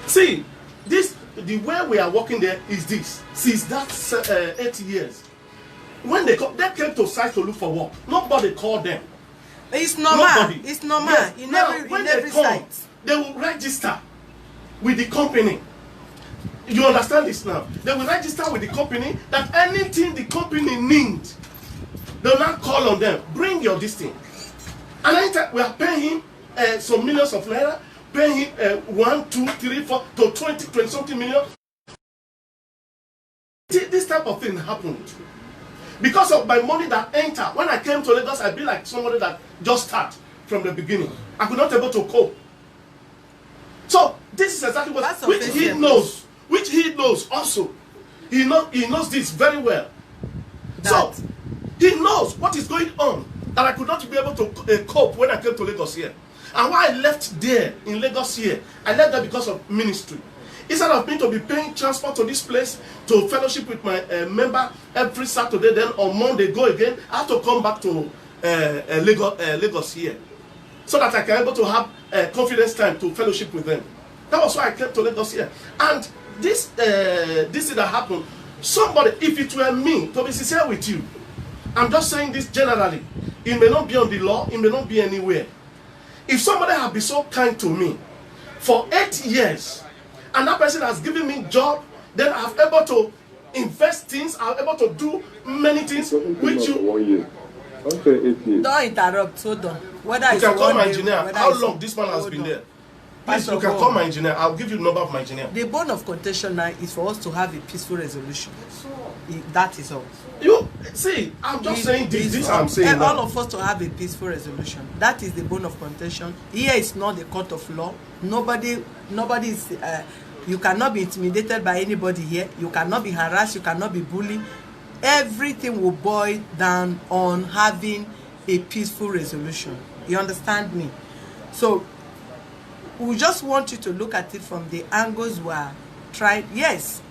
See, the way we are working there is this. Since that 8 years, when they came to site to look for work, nobody called them. It's normal. Nobody. It's normal. Yes. In Now, every, when in they every come, site. they will register with the company. You understand this now? They will register with the company that anything the company needs, they will not call on them. Bring your this thing. And anytime we are paying him some millions of naira, paying him 1, 2, 3, 4 to 20 something million. This type of thing happened. Because of my money that entered, when I came to Lagos, I'd be like somebody that just started from the beginning. I could not able to cope. So this is exactly what which he knows. Which he knows also. He knows this very well. So he knows what is going on that I could not be able to cope when I came to Lagos here. And why I left there in Lagos here, I left there because of ministry. Instead of me to be paying transport to this place to fellowship with my member every Saturday, then on Monday go again, I have to come back to Lagos here, so that I can able to have confidence time to fellowship with them. That was why I came to Lagos here. And this thing that happened, somebody, if it were me, to be sincere with you, I'm just saying this generally, it may not be on the law, it may not be anywhere. If somebody had been so kind to me for 8 years, and that person has given me job, then I'm able to invest things, I'm able to do many things which you... 1 year. Don't say 8 years. Don't interrupt, hold on. Whether You can call my engineer. How long this man has been there? Please, you can call my engineer. I'll give you the number of my engineer. The bone of contention now is for us to have a peaceful resolution. That is all. You see, I'm just saying this I'm saying all now. of us to have a peaceful resolution. That is the bone of contention. Here is not the court of law. Nobody is you cannot be intimidated by anybody here. You cannot be harassed, you cannot be bullied. Everything will boil down on having a peaceful resolution. You understand me? So we just want you to look at it from the angles we are trying. Yes,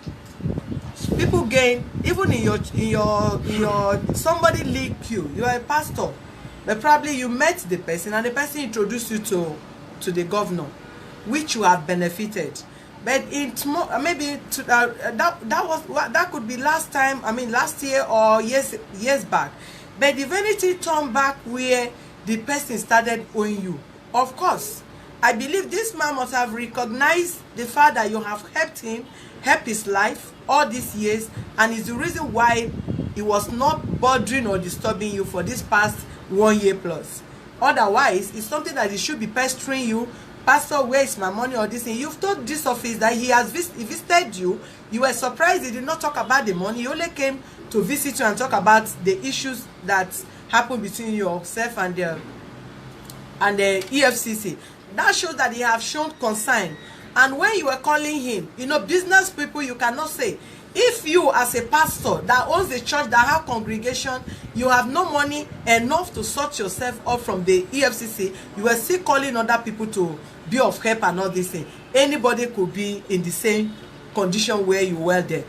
people gain, even in your somebody linked you. You are a pastor, but probably you met the person and the person introduced you to the governor, which you have benefited. But maybe that could be last time. I mean, last year or years back. But if anything turned back where the person started owing you, of course, I believe this man must have recognized the fact that you have helped him, helped his life all these years, and is the reason why he was not bothering or disturbing you for this past 1 year plus. Otherwise, it's something that he should be pestering you. Pastor, where is my money or this thing? You've told this office that he has visited you. You were surprised he did not talk about the money. He only came to visit you and talk about the issues that happened between yourself and the EFCC. That shows that he have shown concern. And when you were calling him, you know, business people, you cannot say, if you as a pastor that owns a church that have congregation, you have no money enough to sort yourself up from the EFCC, you are still calling other people to be of help and all this thing. Anybody could be in the same condition where you were there.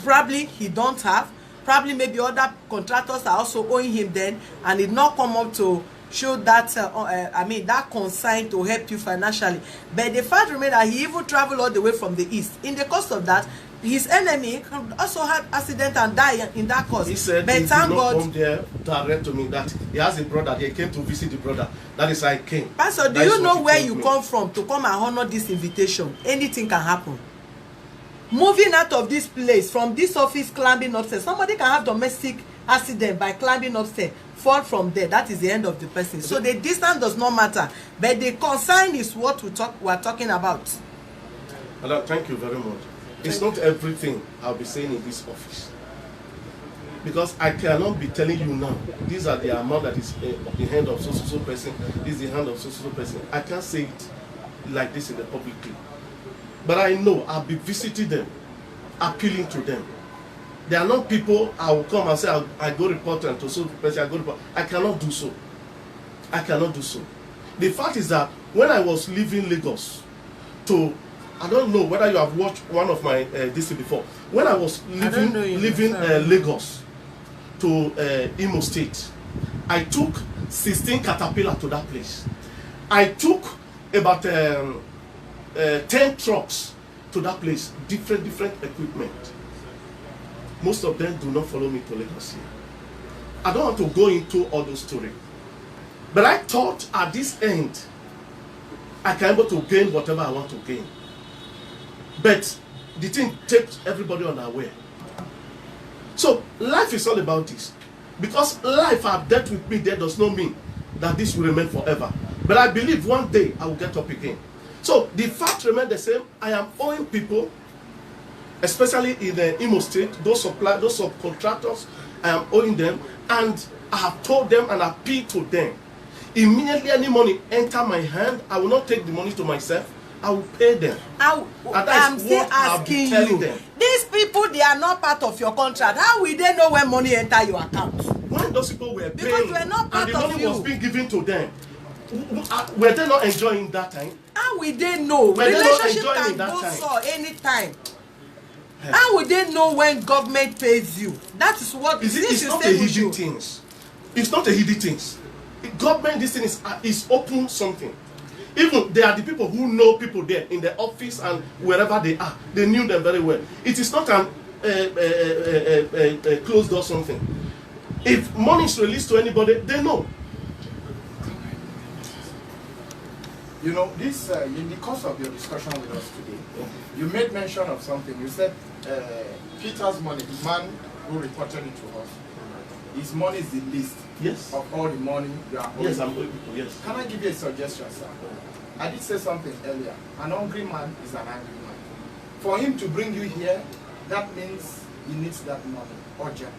Probably he don't have. Probably maybe other contractors are also owing him then, and it not come up to show that that concern to help you financially. But the fact remains that he even traveled all the way from the east. In the course of that, his enemy also had accident and die in that cause. He said but he thank did not God, come there direct to me, that he has a brother. He came to visit the brother. That is how I came. Pastor, do you know where you come from to come and honor this invitation? Anything can happen. Moving out of this place, from this office, climbing upstairs, somebody can have domestic accident by climbing upstairs, fall from there. That is the end of the person. So the distance does not matter, but the concern is what we are talking about. Thank you very much. It's not everything I'll be saying in this office. Because I cannot be telling you now, these are the amount that is the hand of so person, this is the hand of so person. I can't say it like this in the publicly. But I know I'll be visiting them, appealing to them. There are not people I will come and say, I go report and to so person, I go report. I cannot do so. I cannot do so. The fact is that when I was leaving Lagos to, I don't know whether you have watched one of my this before. When I was leaving Lagos to Imo State, I took 16 caterpillar to that place. I took about 10 trucks to that place, different equipment. Most of them do not follow me to Lagos here. I don't want to go into all those stories. But I thought at this end, I can able to gain whatever I want to gain. But the thing takes everybody unaware. So life is all about this. Because life have dealt with me there does not mean that this will remain forever. But I believe one day I will get up again. So the fact remains the same. I am owing people, especially in the Imo State, those subcontractors, I am owing them, and I have told them and appealed to them. Immediately any money enter my hand, I will not take the money to myself. I will pay them. I'm still asking you. Them. These people, they are not part of your contract. How will they know when money enter your account? When those people were because paying, we're not part and the of money you. was being given to them, were they not enjoying that time? How will they know? Were Relationship they not can enjoying that go time? so anytime. How will they know when government pays you? That is what It's not a hidden thing. It's not a hidden thing. Government, this thing is open something. Even there are the people who know people there in the office and wherever they are. They knew them very well. It is not an closed door something. If money is released to anybody, they know. You know, this in the course of your discussion with us today, you made mention of something. You said Peter's money, the man who reported it to us, his money is the least of all the money you are owing. Yes, I'm owing people, yes. Can I give you a suggestion, sir? I did say something earlier. An hungry man is an angry man. For him to bring you here, that means he needs that money urgently.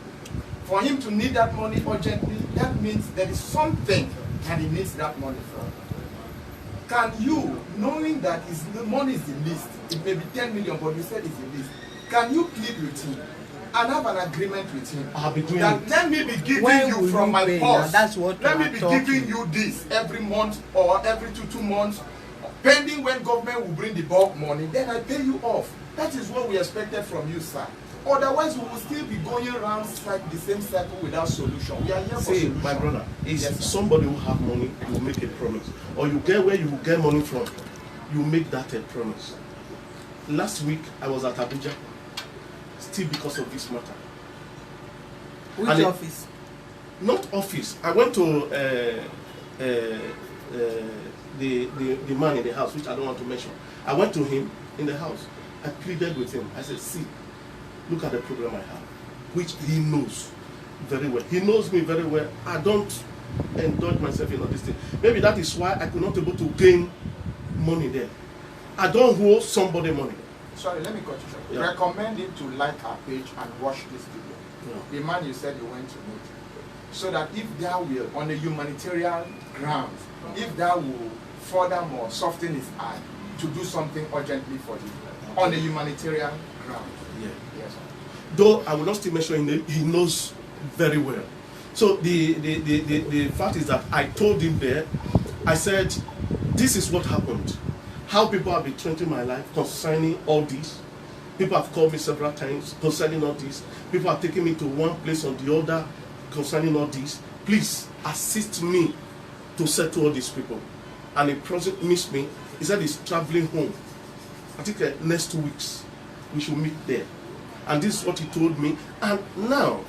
For him to need that money urgently, that means there is something and he needs that money for. Can you, knowing that the money is the least, it may be 10 million, but you said it's the least, can you plead with him and have an agreement with him that let me be giving you from my purse, let me be giving you this every month or every two months, pending when government will bring the bulk money, then I pay you off. That is what we expected from you, sir. Otherwise, we will still be going around like the same cycle without solution. We are here for solution. My brother, somebody who have money, you will make a promise. Or you get where you will get money from, you make that a promise. Last week, I was at Abuja, still because of this matter. Which office? Not office. I went to the man in the house, which I don't want to mention. I went to him in the house. I pleaded with him. I said, see, look at the program I have, which he knows very well. He knows me very well. I don't indulge myself in all this thing. Maybe that is why I could not able to gain money there. I don't owe somebody money. Sorry, let me cut you short. Yeah. Recommend him to like our page and watch this video. Yeah. The man you said you went to meet. So that if that will, on a humanitarian grounds, if that will furthermore soften his eye to do something urgently for you, on a humanitarian ground. Yeah. Yes, sir. Though I will not still mention him, he knows very well. So the fact is that I told him there, I said, this is what happened. How people have been treating my life concerning all this. People have called me several times concerning all this. People have taken me to one place or the other concerning all this. Please assist me to settle all these people. And he promised me, he said he's traveling home. I think next 2 weeks, we should meet there. And this is what he told me. And now,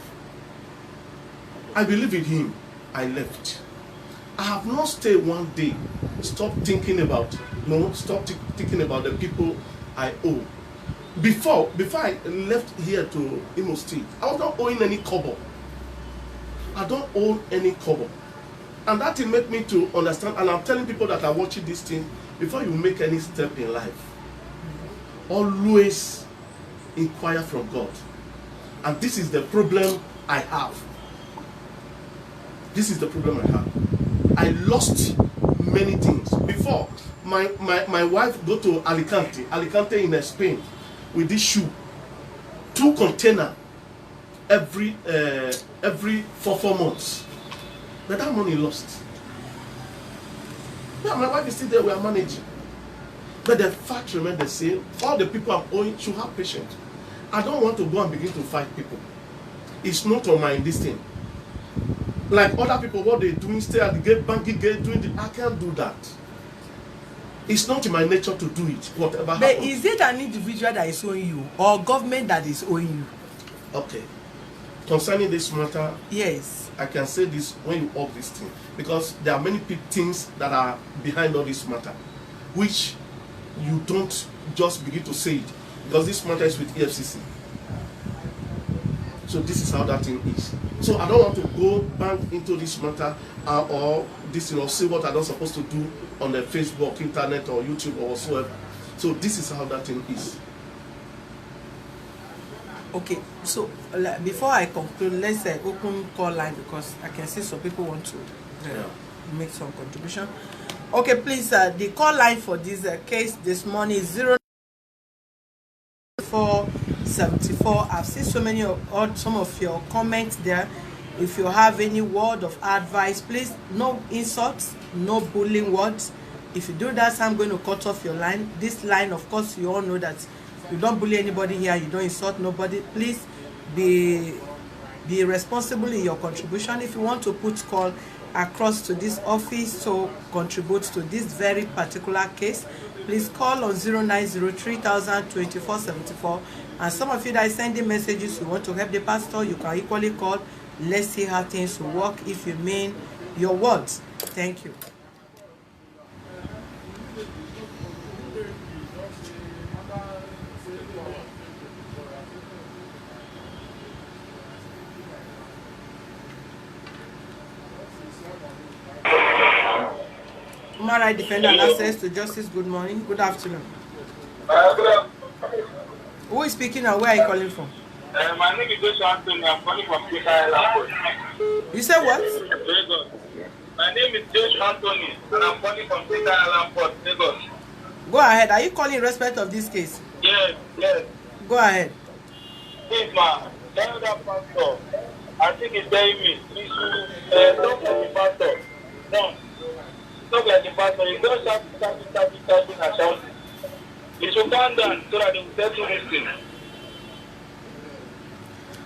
I believe in him. I left. I have not stayed one day. Stop thinking about, thinking about the people I owe. Before I left here to Imo State, I was not owing any kobo. I don't owe any kobo. And that will make me to understand, and I'm telling people that are watching this thing, before you make any step in life, always inquire from God. And this is the problem I have. This is the problem I have. I lost many things. Before, my wife go to Alicante in Spain with this shoe. 2 container every 4 months. But that money lost. Yeah, my wife is still there, we are managing. But the fact remains the same. All the people I'm owing should have patience. I don't want to go and begin to fight people. It's not on my this thing. Like other people, what they're doing, stay at the gate, banking gate, doing the, I can't do that. It's not in my nature to do it, whatever But happens. is it an individual that is owing you or government that is owing you? Okay. Concerning this matter, Yes. I can say this when you up this thing, because there are many things that are behind all this matter, which you don't just begin to say it, because this matter is with EFCC. So this is how that thing is. So I don't want to go back into this matter or this, say what I'm not supposed to do on the Facebook, internet, or YouTube, or whatsoever. So this is how that thing is. Okay, so before I conclude, let's open call line, because I can see some people want to make some contribution. Okay, please, the call line for this case this morning is 0474. I've seen so many some of your comments there. If you have any word of advice, please, no insults, no bullying words. If you do that, I'm going to cut off your line. This line, of course, you all know that you don't bully anybody here, you don't insult nobody. Please be responsible in your contribution. If you want to put call across to this office to contribute to this very particular case, please call on 0903-02474. And some of you that are sending messages, you want to help the pastor, you can equally call. Let's see how things will work if you mean your words. Thank you. Human rights defender and access to justice. Good morning. Good afternoon. Who is speaking and where are you calling from? My name is Joshua Anthony. I'm calling from State Island. You said what? Lagos. My name is Joshua Anthony, and I'm calling from State Island, Lagos. Go ahead. Are you calling in respect of this case? Yes, yes. Go ahead. Please, ma, tell that pastor. I think he's telling me. He should talk like the pastor. No. Talk like the pastor. He don't shout, and shout. He should calm down so that they will settle this thing.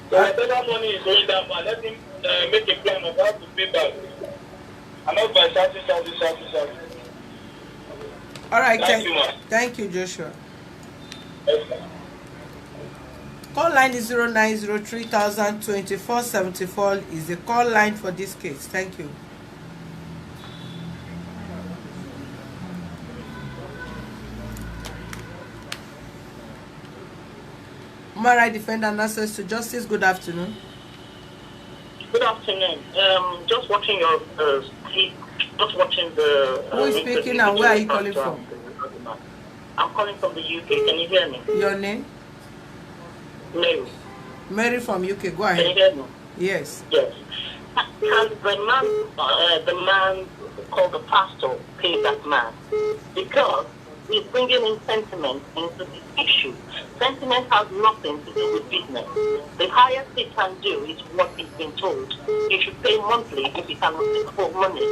So whatever money is going down, man, let him make a plan of how to pay back. And not by shouting. All right. Thank you, ma. Thank you, Joshua. Yes, ma. Call line is 0903-02474 is the call line for this case. Thank you. Human rights defender and access to justice. Good afternoon. Good afternoon. Just watching your just watching the. Who is speaking and where are you calling from? I'm calling from the UK. Can you hear me? Your name? No. Mary from UK. Go Can you ahead. hear me? Yes. Yes. Can the man called the pastor pay that man? Because he's bringing in sentiment into this issue. Sentiment has nothing to do with business. The highest he can do is what he's been told. He should pay monthly if he cannot afford money.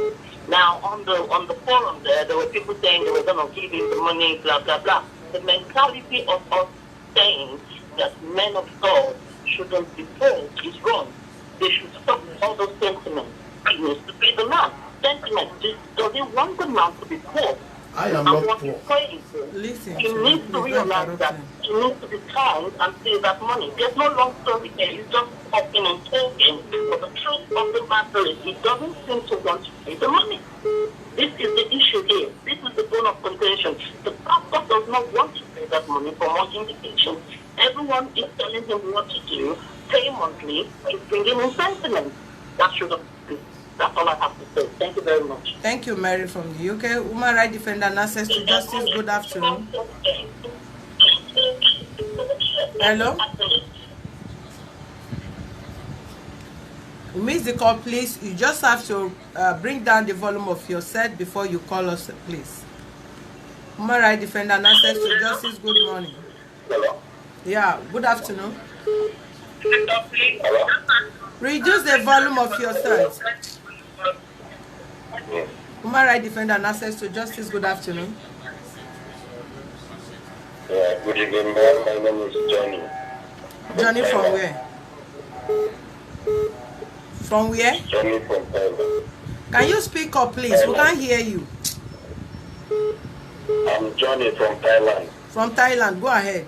Now, on the forum there were people saying they were going to give him the money, blah, blah, blah. The mentality of us saying that men of God shouldn't be poor is wrong. They should stop all those sentiments. He needs to pay the man. Sentiment. Does he want the man to be poor? I am not what poor. he's saying is, Listen. he needs to realize that he needs to be kind and pay that money. There's no long story there. He's just talking and talking. But the truth of the matter is he doesn't seem to want to pay the money. This is the issue here. This is the bone of contention. The pastor does not want to pay that money for more indication. Everyone is telling him what to do. Pay monthly. He's bringing in sentiment. That should have been. That's all I have to say. Thank you very much. Thank you, Mary from the UK. Human rights defender and access to justice. Good afternoon. Hello? You missed the call, please. You just have to bring down the volume of your set before you call us, please. Human rights defender and access to justice. Good morning. Hello. Yeah, good afternoon. Hello. Reduce the volume of your set. Yes. Human rights defender and access to justice. Good afternoon. Yeah, good evening, ma'am. My name is Johnny. Johnny from where? From where? Johnny from Thailand. Can you speak up, please? We can't hear you. I'm Johnny from Thailand. From Thailand. Go ahead.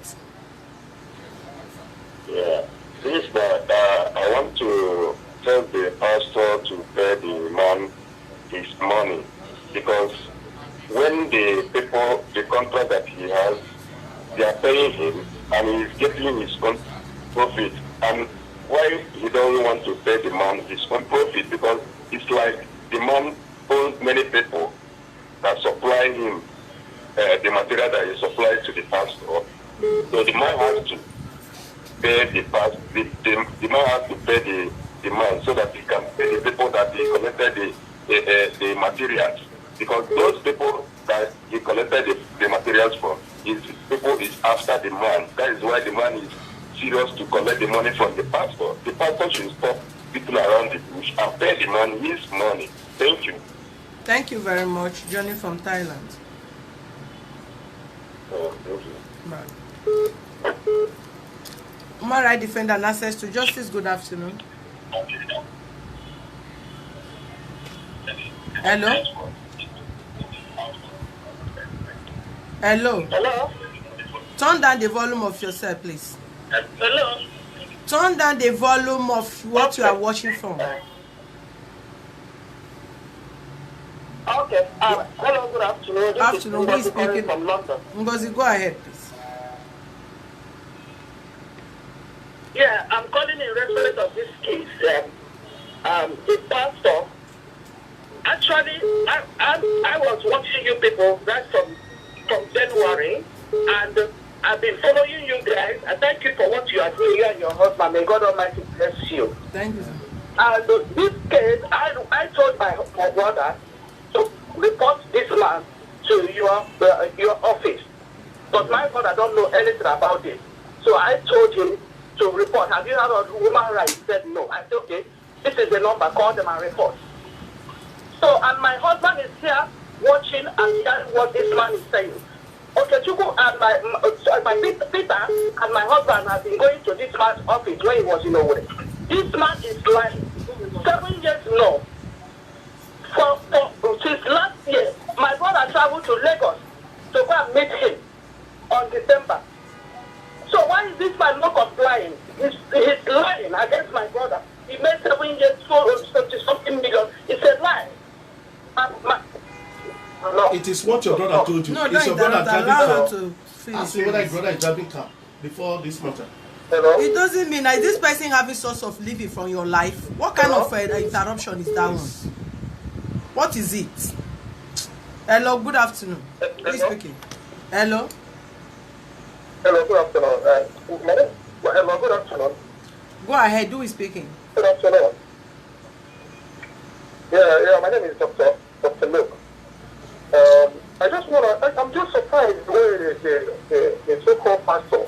Yeah. Please, I want to tell the pastor to pay the man his money, because when the people, the contract that he has, they are paying him and he's getting his own profit. And why he don't want to pay the man his own profit? Because it's like the man owns many people that supply him the material that he supplies to the pastor. So the man has to pay the man has to pay the man so that he can pay the people that he collected the materials. Because those people that he collected the materials from, people is after the man. That is why the man is serious to collect the money from the pastor. The pastor should stop people around the bush and pay the man his money. Thank you. Thank you very much, Johnny from Thailand. Thank you. Bye. Human rights defender and access to justice. Good afternoon. Hello? Hello? Hello? Turn down the volume of yourself, please. Hello? Turn down the volume of what you are watching from. Okay. Hello, good afternoon. This Afternoon. Who is Ngozi calling speaking? from London. Ngozi, go ahead, please. Yeah, I'm calling in reference of this case. The pastor, actually, I was watching you people right from January, and I've been following you guys. I thank you for what you are doing, you and your husband. May God Almighty bless you. Thank you, sir. And this case, I told my brother to report this man to your office. But my brother don't know anything about it. So I told him to report. Have you heard of human rights? He said no. I said, okay, this is the number, call them and report. So, and my husband is here watching and hearing what this man is saying. Okay, Chuku and my Peter and my husband have been going to this man's office when he was in Owerri. This man is lying. 7 years no. Since last year, my brother traveled to Lagos to go and meet him on December. So why is this man not complying? He's lying against my brother. He made 7 years, something million. It's a lie. No. It is what your brother told you. No, It's your brother driving allow car. her to finish. Ask me whether your brother is driving car before this matter. Hello? It doesn't mean that this person having source of living from your life. What kind of interruption is that one? What is it? Hello, good afternoon. Who is speaking? Hello? Hello, good afternoon. Hello, good afternoon. Go ahead, who is speaking? Good afternoon. Yeah, my name is Dr. Luke. I just I'm just surprised the way the so-called pastor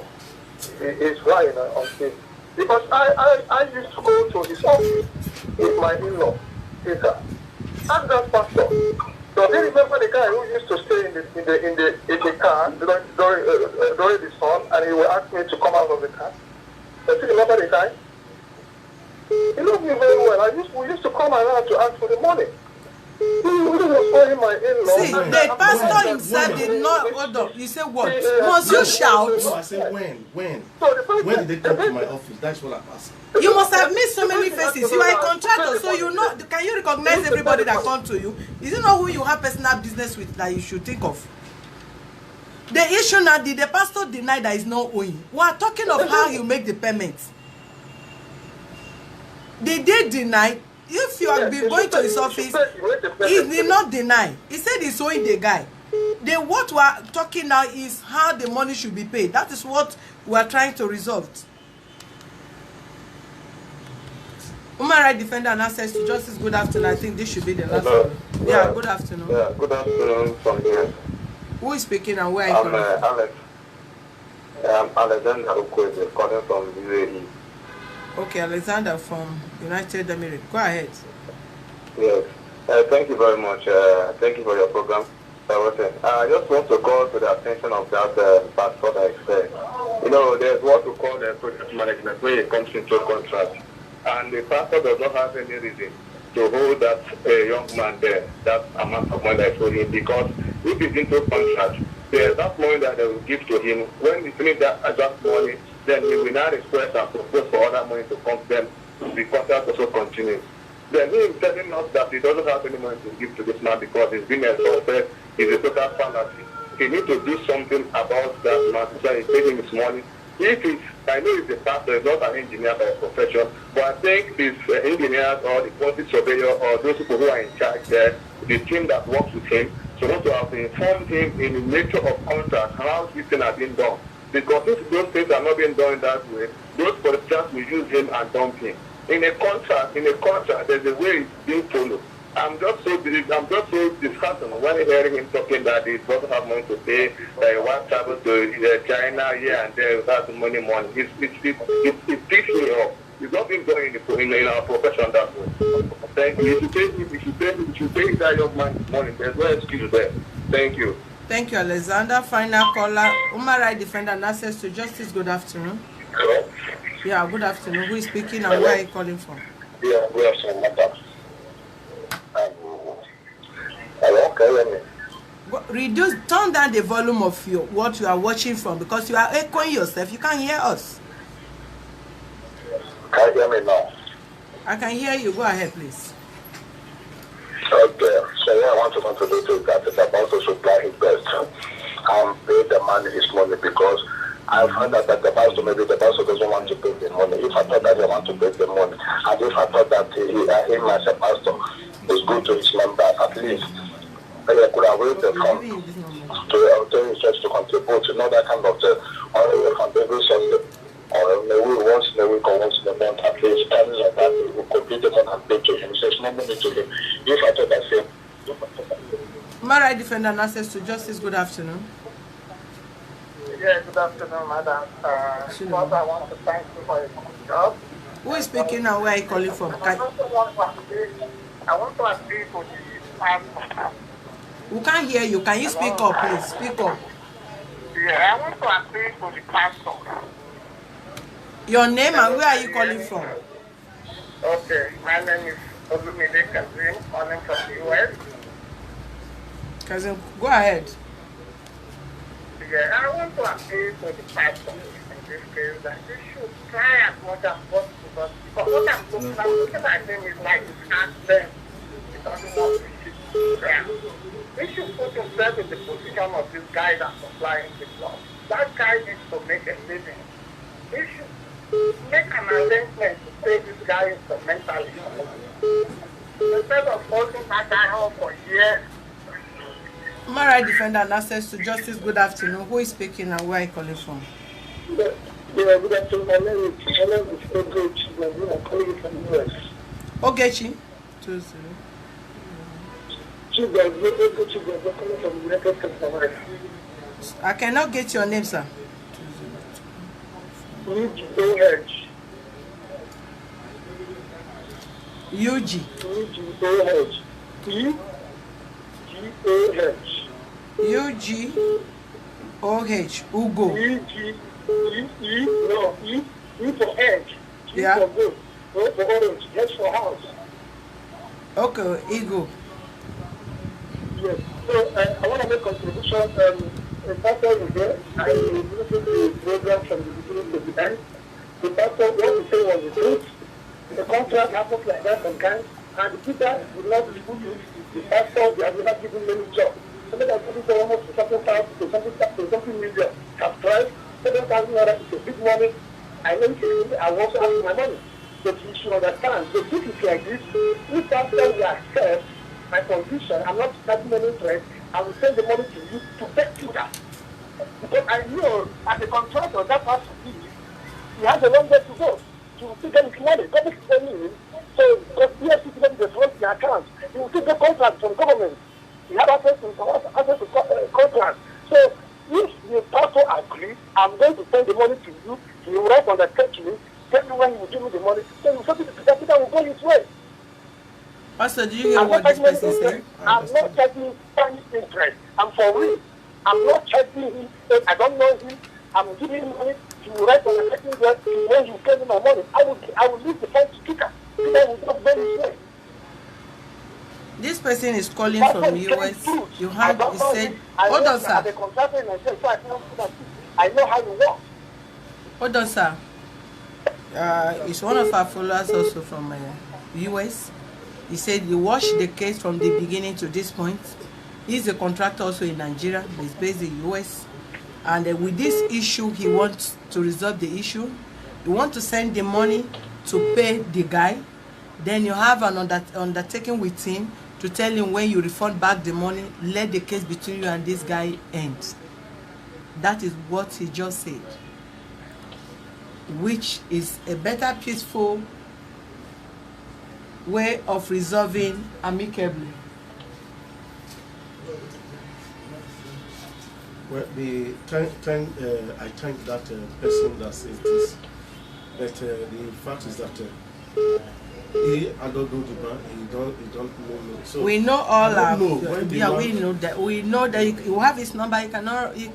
is lying on this. Because I used to go to his office with my in-law, Peter. Ask that pastor. So they remember the guy who used to stay in the car during the sun, and he would ask me to come out of the car. Does he remember the guy? He knows me very well. We used to come around to ask for the money. He was calling my in-law. See, the pastor himself did not hold up. You say what? Must you shout? No, I said when? So When did they come to my office? That's what I'm asking. You must have missed so many faces. You are a contractor, so you know. Can you recognize everybody that comes to you? Is it not who you have personal business with that you should think of? The issue now, did the pastor deny that he's not owing? We are talking of how you make the payments. Did they deny? If you have been going to his office, he did not deny. He said he's owing the guy. What we are talking now is how the money should be paid. That is what we are trying to resolve. Human rights defender and access to justice. Good afternoon. I think this should be the last Hello. one. Yeah, good afternoon. Yeah, good afternoon from here. Who is speaking and where are you I'm calling from? Alex. I'm Alexander Okweze, calling from UAE. Okay, Alexander from United Emirates. Go ahead. Yes. Thank you very much. Thank you for your program. I just want to call to the attention of that pastor that I said. You know, there's what we call project management when it comes into contract. And the pastor does not have any reason to hold that young man there, that amount of money I told him, because if he's into contract, there's that money that they will give to him. When he finishes that money, then he will now request and propose for other money to come to them. The contract also continues. Then he is telling us that he doesn't have any money to give to this man because he's been assaulted, he's a total fantasy. He needs to do something about that man, so he's taking his money. If it's, I know he's a pastor, he's not an engineer by profession, but I think these engineers or the quantity surveyor or those people who are in charge there, the team that works with him, so want to have informed him in the nature of contract, how this thing has been done. Because if those things are not being done that way, those politicians will use him and dump him. In a contract, there's a way it's being followed. I'm just so disheartened when hearing him talking that he doesn't have money to pay, that he wants to travel to China here and there without money. It picks me up. It's not been done in our profession that way. Thank you. You should pay that young man money. There's no excuse there. Thank you. Thank you, Alexander. Final caller, human rights defender and access to justice. Good afternoon. Hello? Yeah, good afternoon. Who is speaking and where are you calling from? Yeah, we have some matter. Hello, can you hear me? Turn down the volume of what you are watching from because you are echoing yourself. You can't hear us. Can you hear me now? I can hear you. Go ahead, please. Okay. So what I want to contribute to that is about to supply his best and pay the man his money because I found out that maybe the pastor doesn't want to pay the money. If I thought that he wants to pay the money, and if I thought that him as a pastor is good to his members, at least I could have raised the fund to his church to contribute, you know, that kind of or from every Sunday, or maybe once in a week or once in a month, at least times like that, we will complete the month and pay to him. So it's not money to him. If I thought that same. Human rights defender and access to justice. Good afternoon. Yeah, good afternoon, madam. First, I want to thank you for your job. Who is speaking and where are you calling from? I want to appeal to the pastor. We can't hear you. Can you speak up, please? Speak up. Yeah, I want to appeal to the pastor. Your name and where are you calling from? Okay, my name is Olumide Kazim, calling from the US. Kazim, go ahead. Yeah, I want to appeal to the pastor in this case that they should try as much as possible because what I'm looking at them is like it's not them. It doesn't want to keep them. They should put themselves in the position of this guy that's supplying the club. That guy needs to make a living. They should make an arrangement to pay this guy instrumentally. Instead of holding that guy home for years. Human rights defender and access to justice. Good afternoon. Who is speaking and where are you calling from? Yeah, good afternoon. My name is Ogechi. I'm calling from the US. Ogechi. 20. I cannot get your name, sir. UGOH. UG. UGOH. UGOH. Ugo. E for edge. Yeah. For good. O for orange. H for house. Okay, Ego. Yes. So I want to make a contribution. The pastor is there. I listened to the program from the beginning to the end. The pastor, what he said was the truth. The contract happens like that sometimes, and the people will not distribute the pastor. They have never given many jobs. Somebody has given to almost something thousand to something million. Have tried. $7,000 is a big money. I know I want to ask my money. But you should understand, the truth is like this. If after we accept my condition, I'm not starting any interest, I will send the money to you to take to that. Because I know, as a contractor, that person he has a long way to go to get his money. God is telling him, So, because EFCC doesn't defraud the account, you will take the contract from government. You have access to contract. So, if the pastor agrees, I'm going to send the money to you, you write on the check to me, tell me when you will give me the money, then you send it to the capital, will go his way. Pastor, do you hear what this person said? I'm not charging any interest. I'm for real. I'm not charging him. I don't know him. I'm giving him money to write on the checking that when you pay me my money, I will leave the phone speaker. Then will just go his way. This person is calling from US. You heard he said, hold on, sir. I know how you work. Hold on, sir. It's one of our followers also from US. He said he watched the case from the beginning to this point. He's a contractor also in Nigeria, but he's based in US. And with this issue, he wants to resolve the issue. You want to send the money to pay the guy. Then you have an undertaking with him to tell him when you refund back the money, let the case between you and this guy end. That is what he just said. Which is a better, peaceful way of resolving amicably. Well, I thank that person that says this, but the fact is that I don't know the man, he don't know me. So we know all our we know that you have his number. You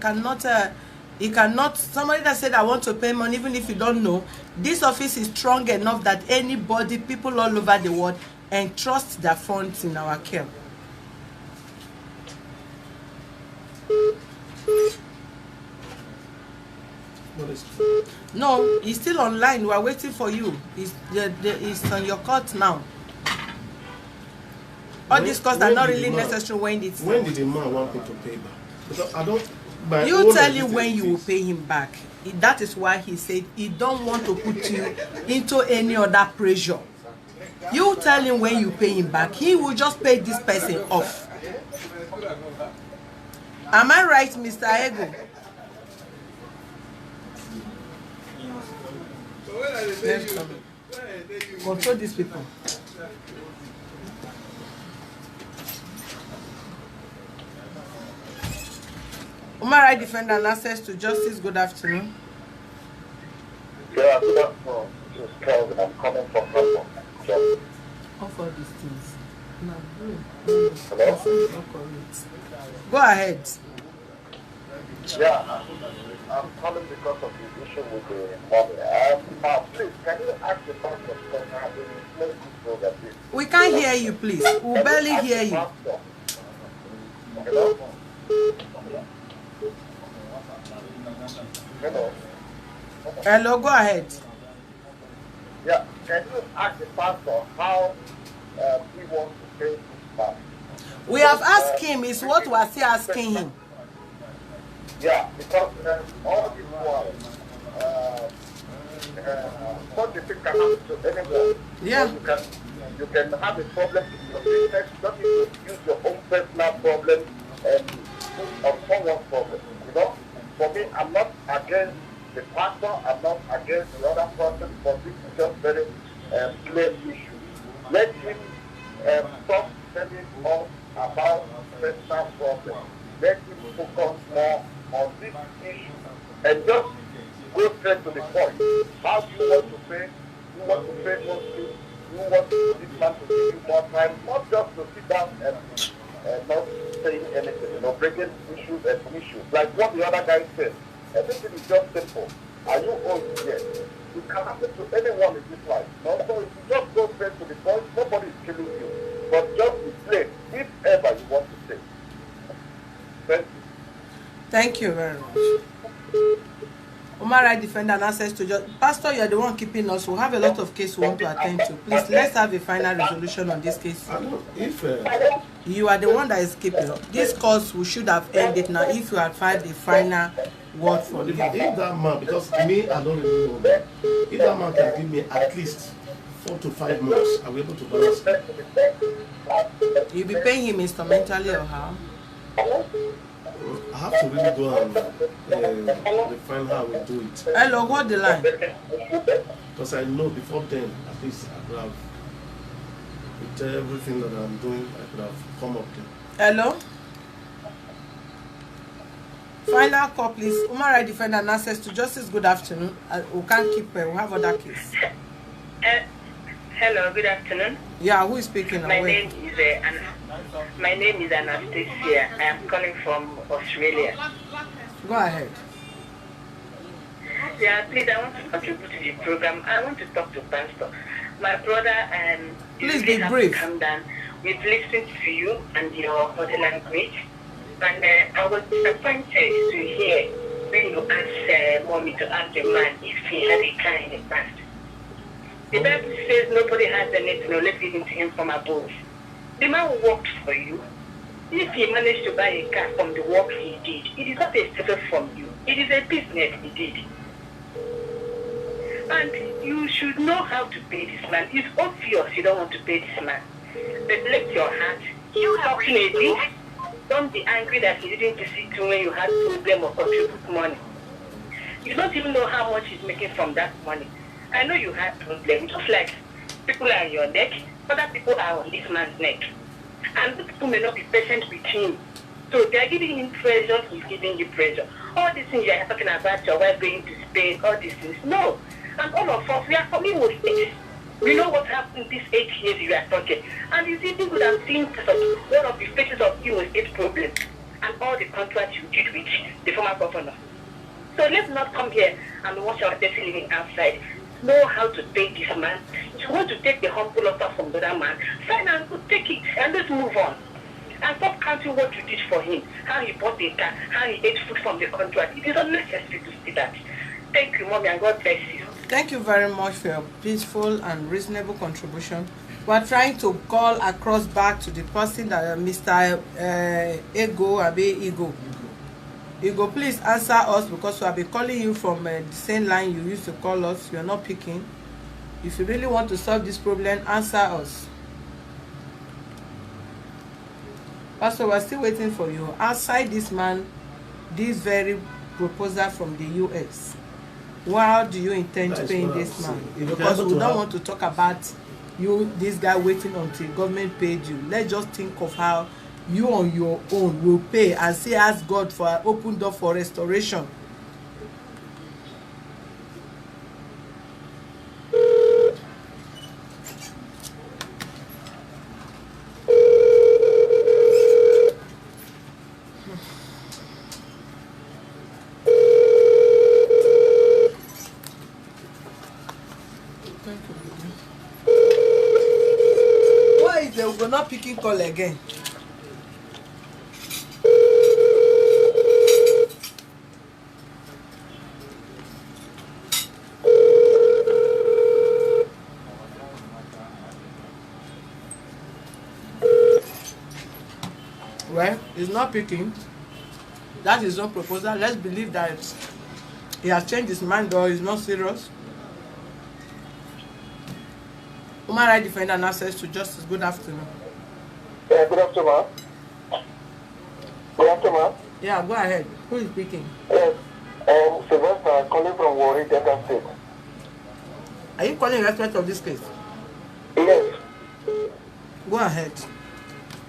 cannot somebody that said I want to pay money, even if you don't know, this office is strong enough that anybody, people all over the world, entrust their funds in our care. No, he's still online. We are waiting for you. He's on your court now. All these costs are not really necessary when it's. When did the man want me to pay back? Because I don't. You tell him when you will pay him back. That is why he said he don't want to put you into any other pressure. You tell him when you pay him back. He will just pay this person off. Am I right, Mr. Ego? Control these people. Human rights defender and access to justice. Good afternoon. Yeah, good afternoon. This is Kelvin. I'm coming from London. Off all these things. Hello? Go ahead. Yeah, I'm calling because of the issue with the money. Please, can you ask the pastor because I've been listening to program, please? We can't hear you, please. We barely hear you. Hello? Hello? Hello, go ahead. Yeah, can you ask the pastor how he wants to pay this man? We have asked him, is what we are still asking him. Yeah, because all these ones, what the thing can happen to anyone. Yeah. You can have a problem in your business, you don't need to use your own personal problem and put on someone's problem. You know, for me, I'm not against the pastor, I'm not against the other person, but this is just very plain issue. Let him stop telling us about personal problems. Let him focus more on this issue and just go straight to the point. How do you want to pay? You want to pay mostly? You want this man to give you more time, not just to sit down and not saying anything, you know, breaking issues and issues. Like what the other guy said, everything is just simple. Are you old? Yes. It can happen to anyone in this life. No? So if you just go straight to the point, nobody is killing you. But just be plain, if ever you want to say. Thank you. Thank you very much. Human rights defender and access to justice. Pastor, you are the one keeping us. We have a lot of cases we want to attend to. Please, let's have a final resolution on this case. If You are the one that is keeping up. This cause we should have ended now if you had found the final word for if you. that man, because me, I don't really know that. If that man can give me at least 4 to 5 months, I'll be able to balance it. You'll be paying him instrumentally or how? I have to really go and refine how we do it. Hello, hold the line. Because I know before then, at least I will have with everything that I'm doing, I could have come up there. Hello? Final call, please. Human rights defender and access to justice. Good afternoon. We can't keep. We have other case. Hello. Good afternoon. Yeah, who is speaking? My name is Anastasia. I am calling from Australia. Go ahead. Yeah, please. I want to contribute to the program. I want to talk to Pastor. My brother and please be brief. Come down. We've listened to you and your body language. And I was disappointed to hear when you asked mommy to ask the man if he had a car in the past. The Bible says nobody has the need to know, let's give it to him from above. The man worked for you. If he managed to buy a car from the work he did, it is not a favor from you. It is a business he did. And you should know how to pay this man. It's obvious you don't want to pay this man. But let your heart. Fortunately, don't be angry that he didn't visit you when you had problem or contribute money. You don't even know how much he's making from that money. I know you had problem, just like people are on your neck, other people are on this man's neck. And these people may not be patient with him. So they are giving him pressure, he's giving you pressure. All these things you are talking about, your wife going to Spain, all these things. No. And all of us, we are coming with it. We know what happened these 8 years you are talking. And it's even good at seeing one of the faces of you with this problem and all the contracts you did with the former governor. So let's not come here and watch our person living outside. Know how to pay this man. If you want to take the humble offer from the other man, fine and good, take it and let's move on. And stop counting what you did for him, how he bought the car, how he ate food from the contract. It is unnecessary to see that. Thank you, Mommy, and God bless you. Thank you very much for your peaceful and reasonable contribution. We are trying to call across back to the person that Mr. Ego, please answer us because we have been calling you from the same line you used to call us. You are not picking. If you really want to solve this problem, answer us. Pastor, we are still waiting for you. Outside this man, this very proposal from the US. How do you intend to pay this man? Because we don't want to talk about you, this guy waiting until government paid you. Let's just think of how you on your own will pay and say ask God for an open door for restoration. Why is they will not picking call again? Well, he's not picking. That is no proposal. Let's believe that he has changed his mind or he's not serious. Human rights defender and access to justice. Good afternoon. Yeah, good afternoon. Good afternoon. Yeah, go ahead. Who is speaking? Yes, Sylvester calling from Warri, Delta State. Are you calling in respect of this case? Yes. Go ahead.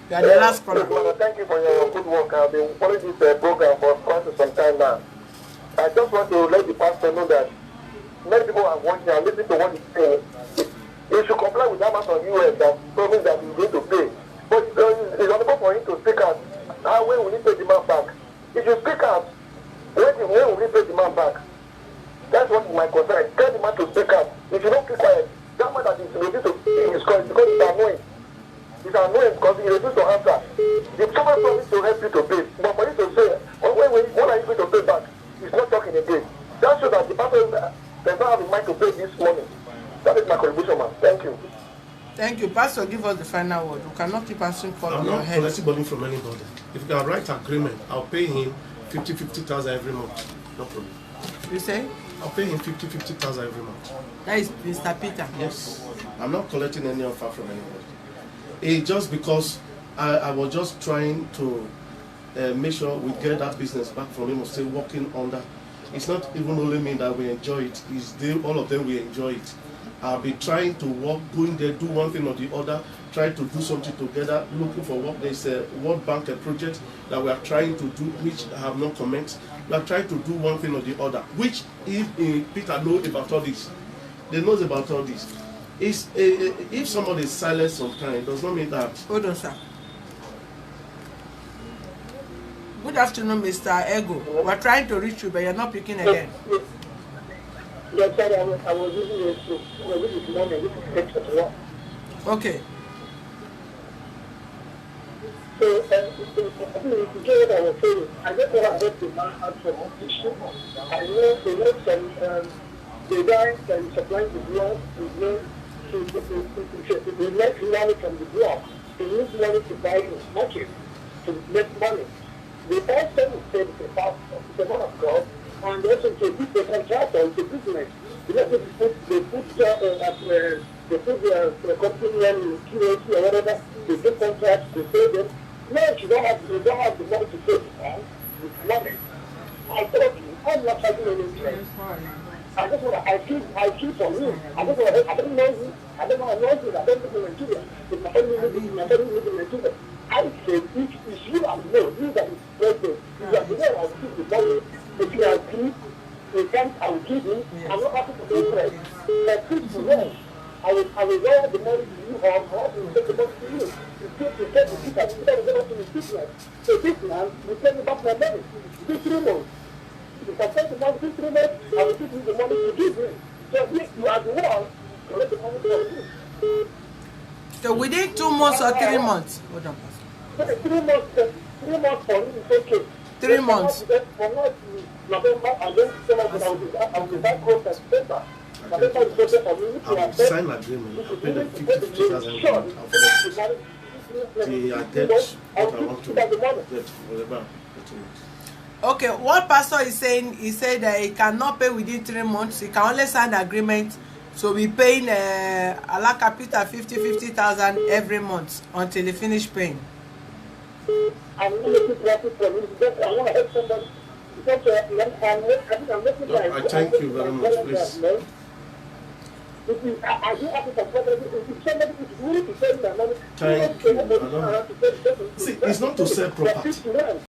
You are the last caller. Thank you for your good work. I've been following this program for quite some time now. I just want to let the pastor know that many people are watching and listening to what he's saying. He should comply with that amount of US that promise that he's going to pay. But it's unable for him to speak out. How when will he pay the man back? He should speak out. When will he pay the man back? That's what my concern. Tell the man to speak out. If you don't keep quiet, that man that is ready to pay his cost because it's annoying. It's annoying because he refuses to answer. The someone promised to help you to pay, but for you to say, when are you going to pay back? He's not talking again. That shows that the person does not have in mind to pay this money. That is my contribution, man. Thank you. Thank you. Pastor, give us the final word. We cannot keep answering calls I'm on your not head. collecting money from anybody. If you can write agreement, I'll pay him 50,000 every month. No problem. You say? I'll pay him 50,000 every month. That is Mr. Peter. Yes. I'm not collecting any offer from anybody. It's just because I was just trying to make sure we get that business back from him, still working on that. It's not even only me that we enjoy it, it's all of them we enjoy it. I'll be trying to work, going there, do one thing or the other, try to do something together, looking for work. There's a World Bank project that we are trying to do, which have not commenced. We are trying to do one thing or the other, which if Peter knows about all this, they knows about all this. If somebody is silent sometimes, it does not mean that. Hold on, sir. Good afternoon, Mr. Ego. We're trying to reach you, but you're not picking again. Yes, sorry, I was using it this morning. This is at work. Okay. So, I think to get what I was saying, I just want to get the man out from one issue. I know the guy that is supplying the block is going to make money from the block. He needs money to buy his market, to make money. The also said the pastor, the man of God, and also to be the contractor, it's a business. You know, they put the company in QAC or whatever, they get contracts, they pay them. No, you don't have the money to pay them with money. I told you, I'm not having any interest. I just want to, I keep for you. I don't know you. I don't know you. I don't live in Nigeria. If my family lives in Nigeria, I say, if you are no, you that is president, you are the one I'll keep the money. If you agree, you can't, I will give you. I'm not happy to pay interest. But please, no. I will wire the money to you, or I will take the money to you. You get the people, you get the money to the business. So this man, you send me back my money. This 3 months. If I send the money this 3 months, I will give you the money to give you. So if you are the one, collect the money from you. So within 2 months or 3 months? Hold on. 3 months, 3 months for me is okay. 3 months. For not November, and then I will be back home in September. I will sign agreement. I pay them 50,000. I get what I want to get whatever. Okay, what pastor is saying, he said that he cannot pay within 3 months. He can only sign agreement. So we paying Allah Capital 50,000 every month until he finish paying. I'm looking for me because I want to help somebody. No, I thank you very much, please. I do have to support if somebody is willing to send their money. Thank you. See, it's not to sell property.